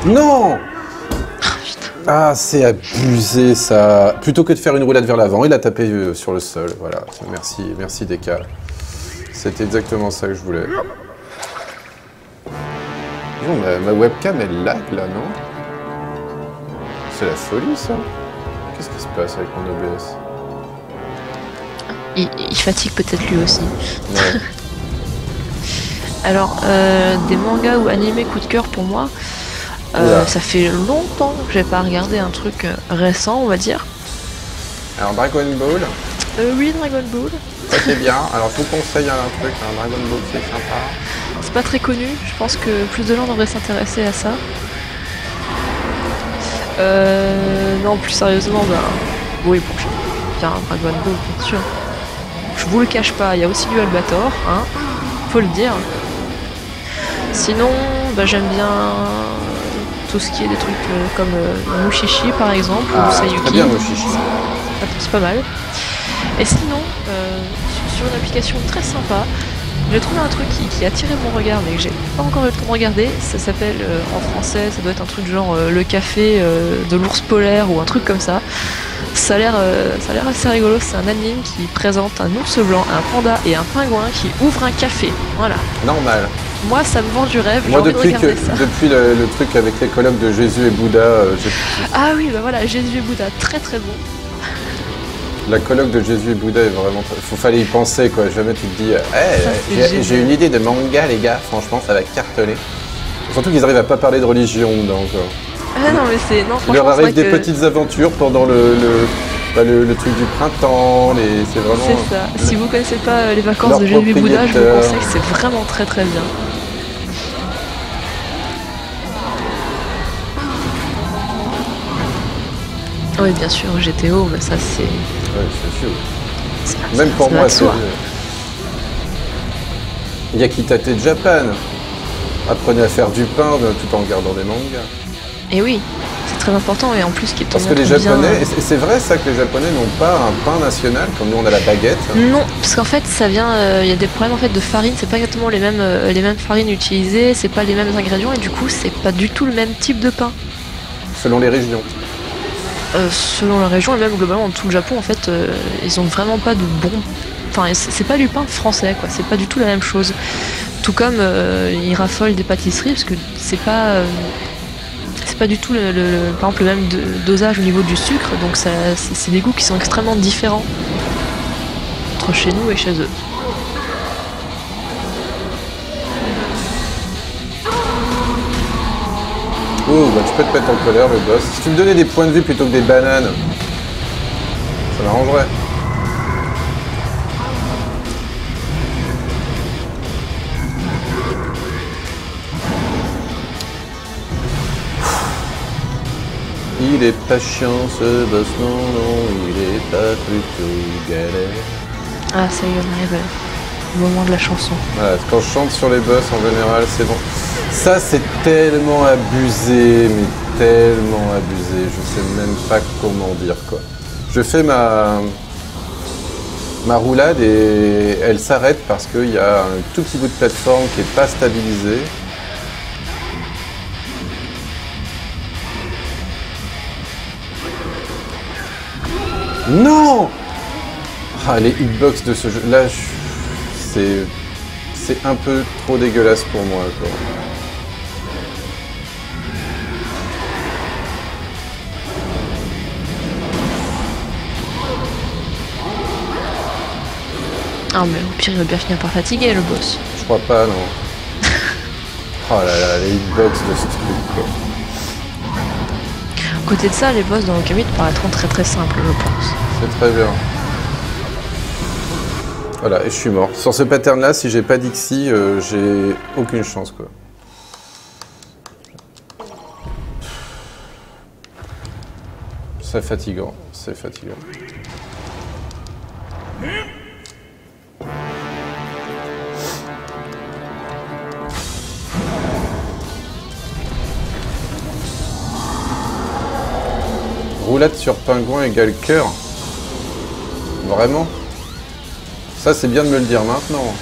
Non. Ah, c'est abusé ça. Plutôt que de faire une roulade vers l'avant, il a tapé sur le sol. Voilà. Merci Deka. C'était exactement ça que je voulais. Non, ma webcam elle lag là, non? C'est la folie ça. Qu'est-ce qui se passe avec mon OBS? Il fatigue peut-être lui aussi. Ouais. Alors, des mangas ou animés coup de cœur pour moi, ça fait longtemps que j'ai pas regardé un truc récent, on va dire. Alors Dragon Ball. Oui, Dragon Ball. Ça c'est bien. Alors je vous conseille un truc, un Dragon Ball c'est sympa. C'est pas très connu, je pense que plus de gens devraient s'intéresser à ça. Non, plus sérieusement, oui, bon, bien Dragon Ball, bien sûr. Je vous le cache pas, il y a aussi du Albator, hein, faut le dire. Sinon, j'aime bien tout ce qui est des trucs comme Mushishi par exemple, ou Sayuki. Très bien Mushishi. C'est pas mal. Et sinon, sur une application très sympa, j'ai trouvé un truc qui a attiré mon regard mais que j'ai pas encore eu le temps de regarder. Ça s'appelle en français, ça doit être un truc genre le café de l'ours polaire ou un truc comme ça. Ça a l'air assez rigolo. C'est un anime qui présente un ours blanc, un panda et un pingouin qui ouvrent un café. Voilà. Normal. Moi, ça me vend du rêve. Moi, depuis le truc avec les colloques de Jésus et Bouddha, Ah oui, voilà, Jésus et Bouddha, très très bon. La colloque de Jésus et Bouddha est vraiment... Fallait y penser, quoi. Jamais tu te dis, j'ai une idée de manga, les gars. Franchement, ça va cartonner. Surtout qu'ils arrivent à pas parler de religion, donc... Ah non, mais c'est... Non, il leur arrive des petites aventures pendant le truc du printemps, c'est vraiment... C'est ça. Si vous connaissez pas les vacances de Jésus et Bouddha, je vous conseille, c'est vraiment très très bien. Oui, bien sûr, GTO, mais ça c'est... Oui, c'est sûr. Même pour moi, c'est... Yakitate Japan. Apprenez à faire du pain tout en regardant des mangas. Et oui, c'est très important et en plus qui te Parce que les montre bien, Japonais, et c'est vrai ça que les Japonais n'ont pas un pain national comme nous on a la baguette. Non, parce qu'en fait, ça vient. Il y a des problèmes en fait de farine. C'est pas exactement les mêmes farines utilisées. C'est pas les mêmes ingrédients et du coup, c'est pas du tout le même type de pain. Selon les régions. Selon la région et même globalement dans tout le Japon, en fait, ils ont vraiment pas de bon. Enfin, c'est pas du pain français, quoi. C'est pas du tout la même chose. Tout comme ils raffolent des pâtisseries parce que c'est pas du tout par exemple le même dosage au niveau du sucre. Donc c'est des goûts qui sont extrêmement différents entre chez nous et chez eux. Oh, bah tu peux te mettre en colère le boss. Si tu me donnais des points de vue plutôt que des bananes, ça m'arrangerait. Il est pas chiant ce boss, non, il est pas plutôt galère. Ah, ça y est, on arrive au moment de la chanson. Voilà, quand je chante sur les boss en général, c'est bon. Ça, c'est tellement abusé, mais tellement abusé. Je sais même pas comment dire quoi. Je fais ma roulade et elle s'arrête parce qu'il y a un tout petit bout de plateforme qui est pas stabilisé. Non! Ah, les hitbox de ce jeu, là, c'est un peu trop dégueulasse pour moi, quoi. Ah, mais au pire, il va bien finir par fatiguer le boss. Je crois pas, non. Oh là là, les hitbox de ce truc, quoi. À côté de ça, les boss dans Okami te paraîtront très très simples, je pense. C'est très bien. Voilà, et je suis mort. Sur ce pattern-là, si j'ai pas d'Ixi, j'ai aucune chance, quoi. C'est fatigant, c'est fatigant. Roulade sur pingouin égale cœur. Vraiment? Ça, c'est bien de me le dire maintenant.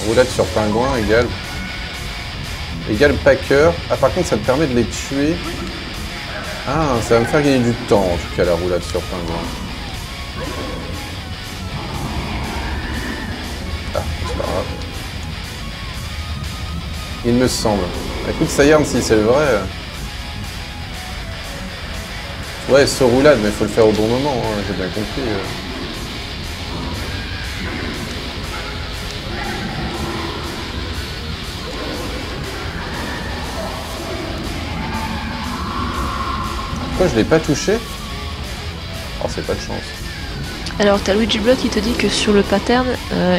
Roulade sur pingouin égale pas cœur. Ah, par contre, ça te permet de les tuer. Ah, ça va me faire gagner du temps, en tout cas, la roulade sur pingouin. Ah, c'est pas grave. Il me semble. Écoute, ça y est, si c'est le vrai. Ouais, ce roulade, mais il faut le faire au bon moment, hein, j'ai bien compris. Pourquoi je l'ai pas touché? Oh, c'est pas de chance. Alors, t'as Luigi Blood qui te dit que sur le pattern,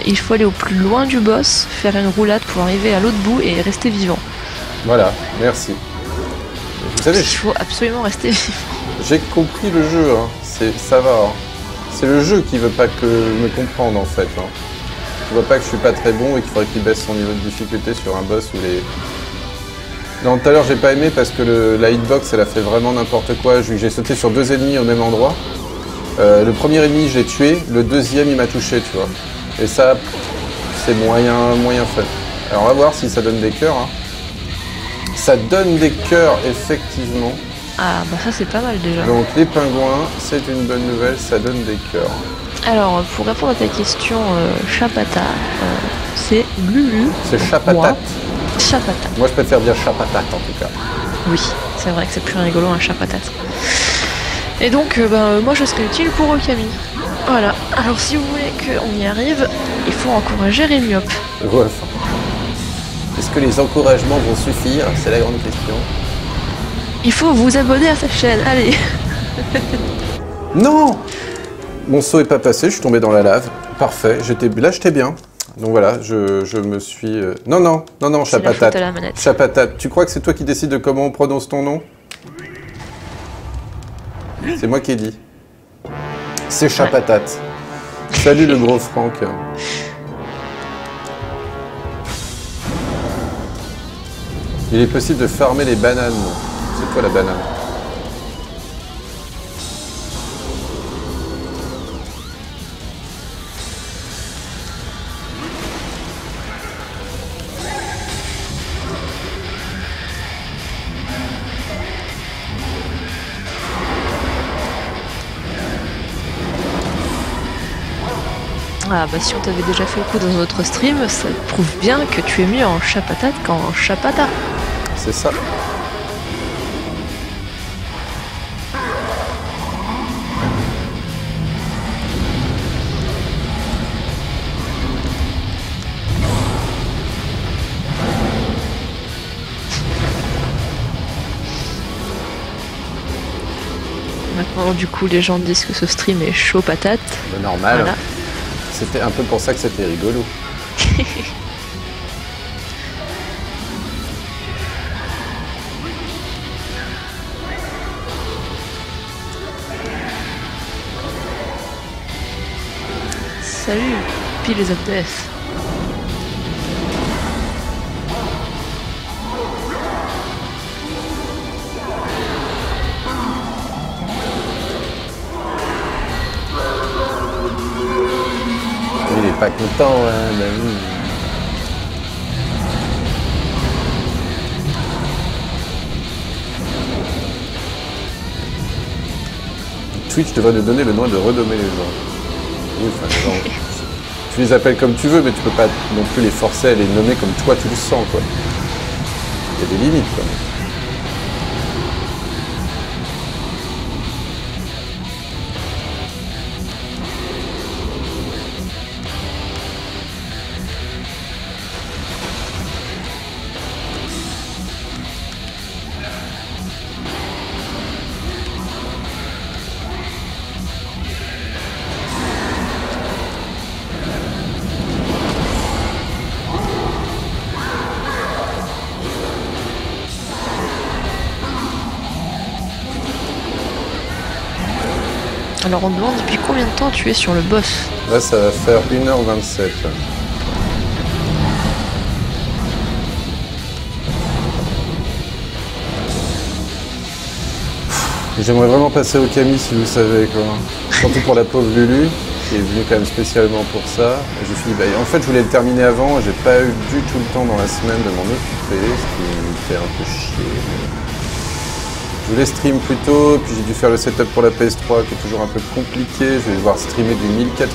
il faut aller au plus loin du boss, faire une roulade pour arriver à l'autre bout et rester vivant. Voilà, merci. Vous savez, Il faut absolument rester vivant. j'ai compris le jeu, hein. Ça va. Hein. C'est le jeu qui veut pas que me comprendre en fait. Hein. Tu vois pas que je suis pas très bon et qu'il faudrait qu'il baisse son niveau de difficulté sur un boss où les... Non, tout à l'heure j'ai pas aimé parce que la hitbox elle a fait vraiment n'importe quoi. J'ai sauté sur 2 ennemis au même endroit. Le premier ennemi je l'ai tué, le deuxième il m'a touché, tu vois. Et ça, c'est moyen fun. Alors on va voir si ça donne des cœurs. Hein. Ça donne des cœurs, effectivement. Ah, bah ça c'est pas mal déjà. Donc les pingouins, c'est une bonne nouvelle, ça donne des cœurs. Alors, pour répondre à ta question, Chapata, c'est Lulu. C'est chapatate. Chapata. Moi je préfère dire chapatate en tout cas. Oui, c'est vrai que c'est plus rigolo un chapatate. Et donc, moi je serai utile pour Okami. Voilà. Alors si vous voulez qu'on y arrive, il faut encourager Rémiop. Ouais, enfin. Est-ce que les encouragements vont suffire? C'est la grande question. Il faut vous abonner à sa chaîne, allez. Non! Mon saut est pas passé, je suis tombé dans la lave. Parfait, là j'étais bien. Donc voilà, je me suis... Non, C'est la faute chapatate. à la manette. Chapatate, tu crois que c'est toi qui décides de comment on prononce ton nom? C'est moi qui ai dit. C'est chapatate. Salut le gros Franck. Il est possible de farmer les bananes. C'est quoi la banane? Ah bah si on t'avait déjà fait le coup dans un autre stream, ça prouve bien que tu es mieux en chat patate qu'en chat pata. C'est ça. Maintenant du coup les gens disent que ce stream est chaud patate. Le normal. Voilà. C'était un peu pour ça que c'était rigolo. Salut, Pills of Death. Il est pas content, hein, Dani. Twitch devrait nous donner le droit de redommer les gens. Oui, enfin, les gens, tu les appelles comme tu veux, mais tu peux pas non plus les forcer à les nommer comme toi tu le sens, quoi. Il y a des limites, quoi. Alors on me demande depuis combien de temps tu es sur le boss. Là, ça va faire 1h27. J'aimerais vraiment passer au Camille si vous savez, quoi. Surtout pour la pauvre Lulu, qui est venue quand même spécialement pour ça. Et je me suis dit, bah, en fait, je voulais le terminer avant, j'ai pas eu du tout le temps dans la semaine de m'en occuper, ce qui me fait un peu chier. Je voulais stream plus tôt, puis j'ai dû faire le setup pour la PS3 qui est toujours un peu compliqué. Je vais devoir streamer du 1080i,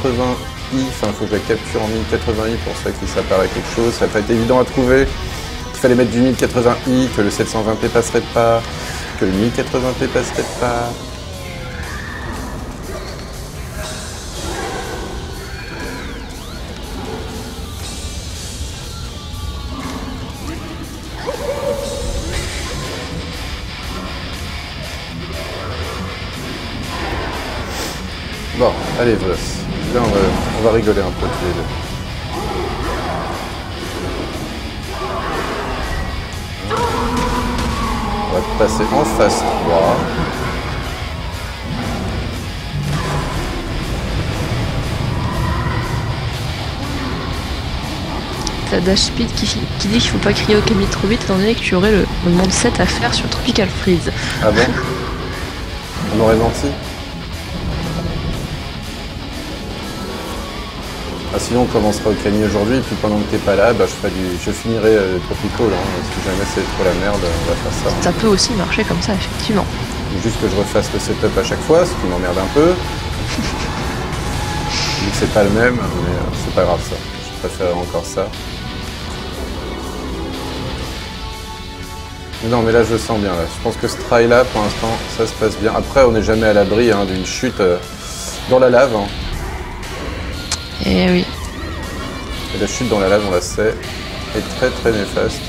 enfin il faut que je la capture en 1080i pour ça que ça paraît quelque chose. Ça n'a pas été évident à trouver. Il fallait mettre du 1080i, que le 720p passerait pas, que le 1080p passerait pas. Bon, allez, Voss. Là, on va rigoler un peu tous les deux. On va passer en phase 3. T'as Dash Speed qui dit qu'il faut pas crier au Camille trop vite étant donné que tu aurais le monde 7 à faire sur Tropical Freeze. Ah bon? On aurait menti? Ah, sinon on commencera au Camille aujourd'hui, et puis pendant que t'es pas là, bah, je finirai Tropical, hein. Si jamais c'est trop la merde, on va faire ça. Ça peut aussi marcher comme ça, effectivement. Juste que je refasse le setup à chaque fois, ce qui m'emmerde un peu. Vu que c'est pas le même, mais c'est pas grave ça. Je préfère encore ça. Non mais là je le sens bien là. Je pense que ce try là pour l'instant ça se passe bien. Après on n'est jamais à l'abri hein, d'une chute dans la lave. Hein. Eh oui. Et la chute dans la lave on la sait est très très néfaste.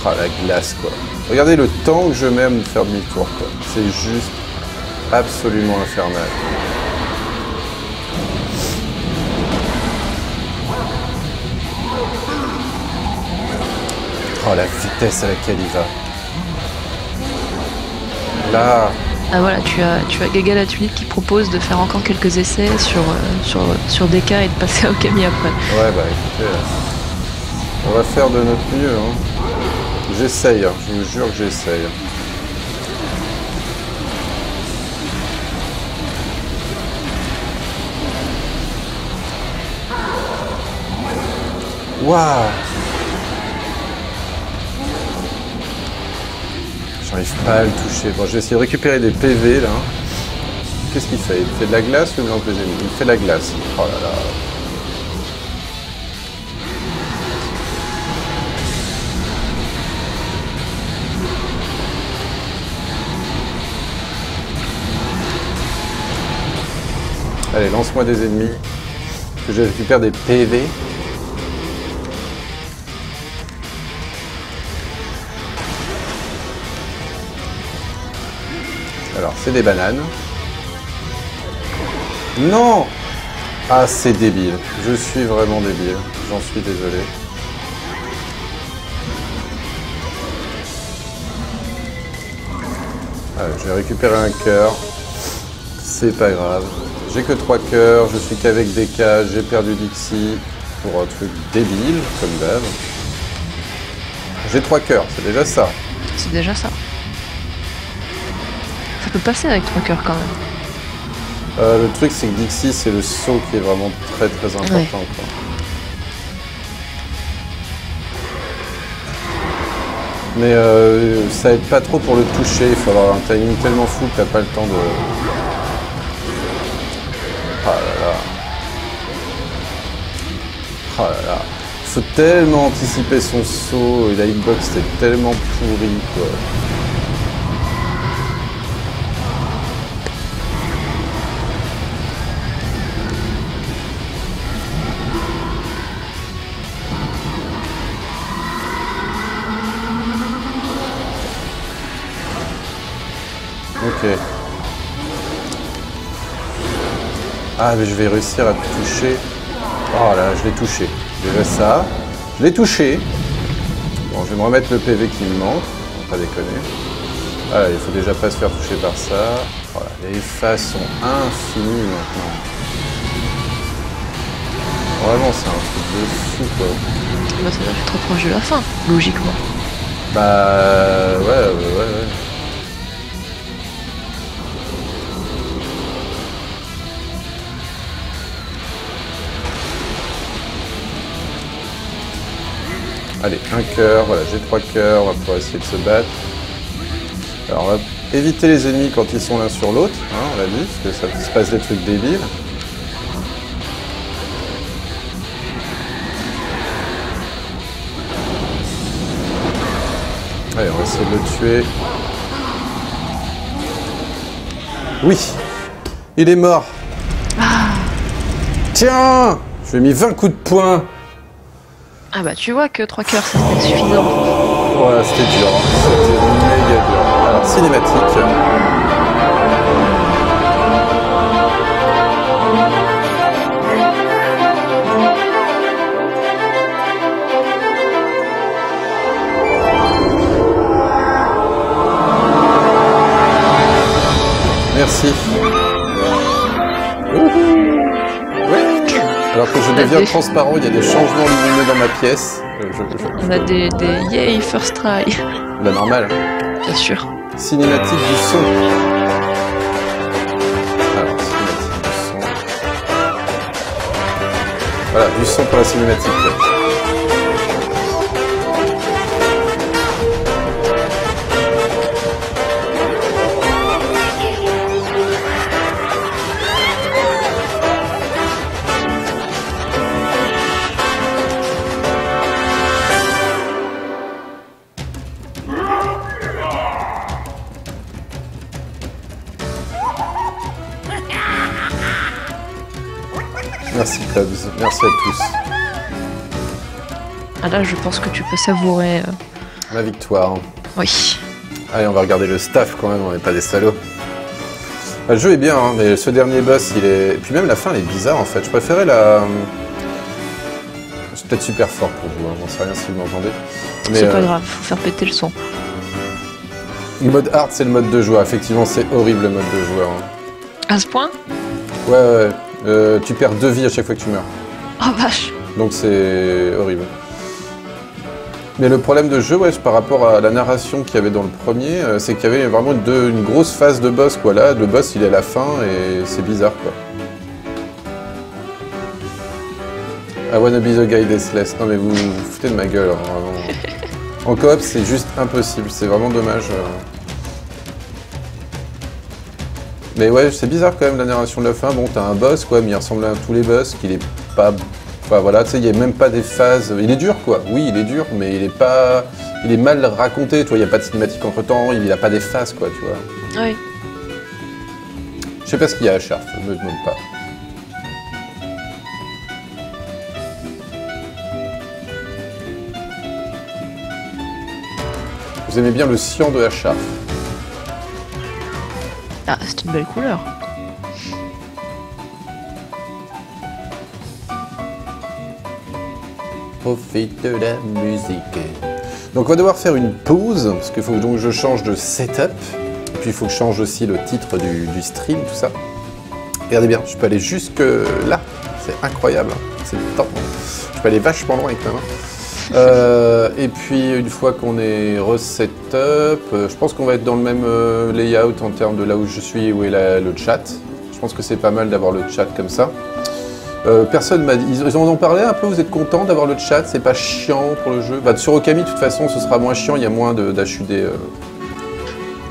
Ah la glace quoi. Regardez le temps que je mets à me faire demi-tour quoi. C'est juste absolument infernal. Oh la vitesse à laquelle il va. Là, Ah voilà, tu as Gaga la Tulipe qui propose de faire encore quelques essais sur des cas et de passer au Kami après. Ouais, bah écoutez, on va faire de notre mieux. Hein. J'essaye, hein, je vous jure que j'essaye. Waouh! J'arrive pas à le toucher. Bon, je vais essayer de récupérer des PV là. Qu'est-ce qu'il fait? Il fait de la glace ou il lance les ennemis? Il fait de la glace. Oh là là. Allez, lance-moi des ennemis. Que je récupère des PV. Alors, c'est des bananes. Non! Ah, c'est débile. Je suis vraiment débile. J'en suis désolé. Allez, je vais récupérer un cœur. C'est pas grave. J'ai que 3 cœurs. Je suis qu'avec des cages. J'ai perdu Dixie pour un truc débile, comme d'hab. J'ai 3 cœurs. C'est déjà ça. C'est déjà ça. Ça peut passer avec 3 cœurs quand même. Le truc, c'est que Dixie, c'est le saut qui est vraiment très très important. Ouais. Quoi. Mais ça aide pas trop pour le toucher. Il faut avoir un timing tellement fou que t'as pas le temps de... Ah là là. Ah là là. Il faut tellement anticiper son saut. Et la hitbox, c'était tellement pourri, quoi. Ok. Ah, mais je vais réussir à toucher. Oh là, je l'ai touché. Déjà ça. Je l'ai touché. Bon, je vais me remettre le PV qui me manque. On va pas déconner. Ah, il faut déjà pas se faire toucher par ça. Voilà, les phases sont infinies maintenant. Vraiment, c'est un truc de fou, quoi. Bah, ça va être trop proche de la fin, logiquement. Bah, ouais. Allez, un cœur, voilà, j'ai 3 cœurs, on va pouvoir essayer de se battre. Alors, on va éviter les ennemis quand ils sont l'un sur l'autre, hein, on l'a dit, parce que ça se passe des trucs débiles. Allez, on va essayer de le tuer. Oui, il est mort. Tiens, je lui ai mis 20 coups de poing. Ah bah tu vois que 3 cœurs c'était suffisant. Ouais, c'était dur, hein. C'était méga dur. Alors, cinématique. Merci. Ouais. Alors que je deviens transparent, il y a des changements lumineux dans ma pièce. On a des yay first try. La normale. Bien sûr. Cinématique du son. Alors, cinématique du son. Voilà, du son pour la cinématique. Merci Clubs, merci à tous. Ah là, je pense que tu peux savourer. La victoire. Oui. Allez, on va regarder le staff quand même, on n'est pas des salauds. Le jeu est bien, hein, mais ce dernier boss, il est... Et puis même la fin, elle est bizarre en fait. Je préférais la... C'est peut-être super fort pour vous, hein. J'en sais rien si vous m'entendez. C'est pas grave, faut faire péter le son. Le mode hard, c'est le mode de joueur. Effectivement, c'est horrible le mode de joueur. Hein. À ce point? Ouais. Tu perds 2 vies à chaque fois que tu meurs. Oh vache. Donc c'est horrible. Mais le problème de jeu, ouais, par rapport à la narration qu'il y avait dans le premier, c'est qu'il y avait vraiment une grosse phase de boss, quoi. Là, le boss, il est à la fin et c'est bizarre, quoi. I wanna be the guy deathless. Non mais vous vous foutez de ma gueule, hein, vraiment. En coop, c'est juste impossible, c'est vraiment dommage. Mais ouais, c'est bizarre quand même la narration de la fin. Bon, t'as un boss, quoi, mais il ressemble à tous les boss, qu'il est pas... Enfin voilà, tu sais, il n'y a même pas des phases... Il est dur, quoi. Oui, il est dur, mais il est pas... Il est mal raconté, tu vois, il n'y a pas de cinématique entre-temps, il n'a pas des phases, quoi, tu vois. Oui. Je sais pas ce qu'il y a à Sharf, ne me demande pas. Vous aimez bien le cyan de Sharf? Ah, c'est une belle couleur. Profite de la musique. Donc on va devoir faire une pause, parce qu'il faut donc que je change de setup. Et puis il faut que je change aussi le titre du stream, tout ça. Regardez bien, je peux aller jusque là. C'est incroyable, c'est le temps. Je peux aller vachement loin quand même. Et puis une fois qu'on est re-setup, je pense qu'on va être dans le même layout en termes de là où je suis, où est le chat. Je pense que c'est pas mal d'avoir le chat comme ça. Personne m'a dit... Ils en ont parlé un peu, vous êtes content d'avoir le chat, c'est pas chiant pour le jeu? Bah, sur Okami, de toute façon, ce sera moins chiant, il y a moins d'HUD.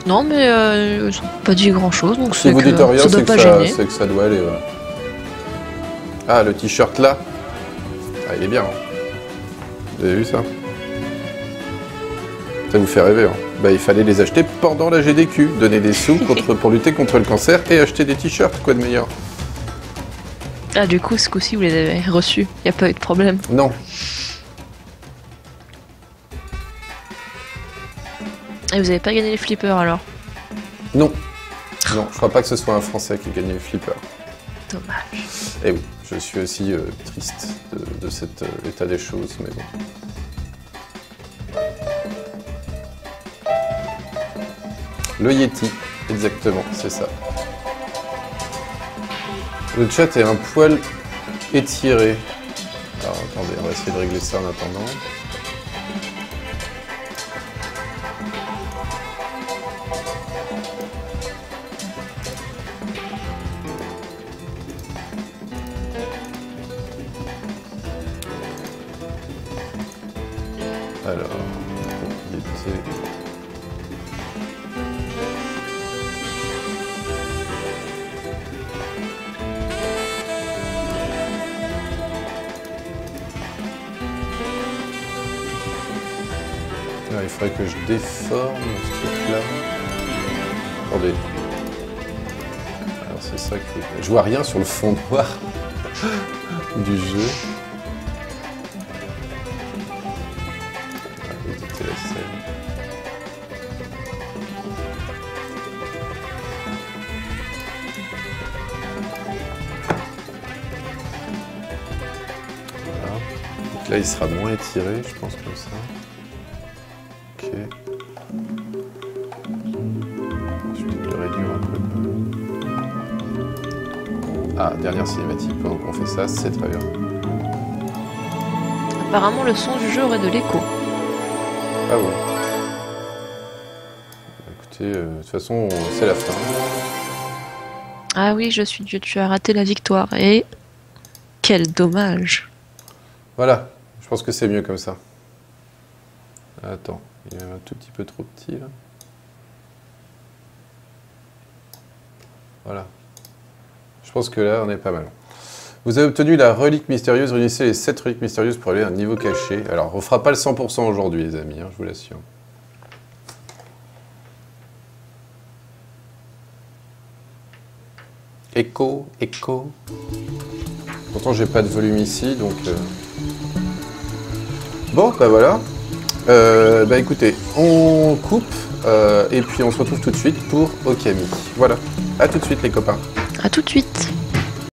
Non, mais ils n'ont pas dit grand-chose, donc si vous dites rien, c'est que ça doit aller. Ouais. Ah, le t-shirt là. Ah, il est bien. Hein. Vous avez vu ça? Ça vous fait rêver. Hein. Bah, il fallait les acheter pendant la GDQ, donner des sous pour lutter contre le cancer et acheter des t-shirts, quoi de meilleur. Ah, du coup, ce coup-ci, vous les avez reçus. Il n'y a pas eu de problème. Non. Et vous n'avez pas gagné les flippers, alors? Non. Non, je crois pas que ce soit un Français qui a gagné les flippers. Dommage. Eh oui, je suis aussi triste de cet état des choses, mais bon. Le Yeti, exactement, c'est ça. Le chat est un poil étiré. Alors attendez, on va essayer de régler ça en attendant. Alors, propriété. Il faudrait que je déforme ce truc-là. Attendez. Alors c'est ça qu'il faut... Je vois rien sur le fond noir du jeu. Ah, éditer la scène. Voilà. Donc là il sera moins étiré, je pense, comme ça. Ok. Je vais le réduire un peu. Ah, dernière cinématique pendant qu'on fait ça, c'est très bien. Apparemment, le son du jeu aurait de l'écho. Ah bon. Écoutez, de toute façon, c'est la fin. Ah oui, je suis Dieu, tu as raté la victoire. Et quel dommage. Voilà, je pense que c'est mieux comme ça. Attends, il est un tout petit peu trop petit là. Voilà. Je pense que là, on est pas mal. Vous avez obtenu la relique mystérieuse. Réunissez les 7 reliques mystérieuses pour aller à un niveau caché. Alors, on fera pas le 100% aujourd'hui, les amis, hein, je vous l'assure. Écho, écho. Pourtant, j'ai pas de volume ici, donc... Bon, bah voilà. Bah écoutez, on coupe et puis on se retrouve tout de suite pour Okami. Voilà. À tout de suite, les copains. À tout de suite.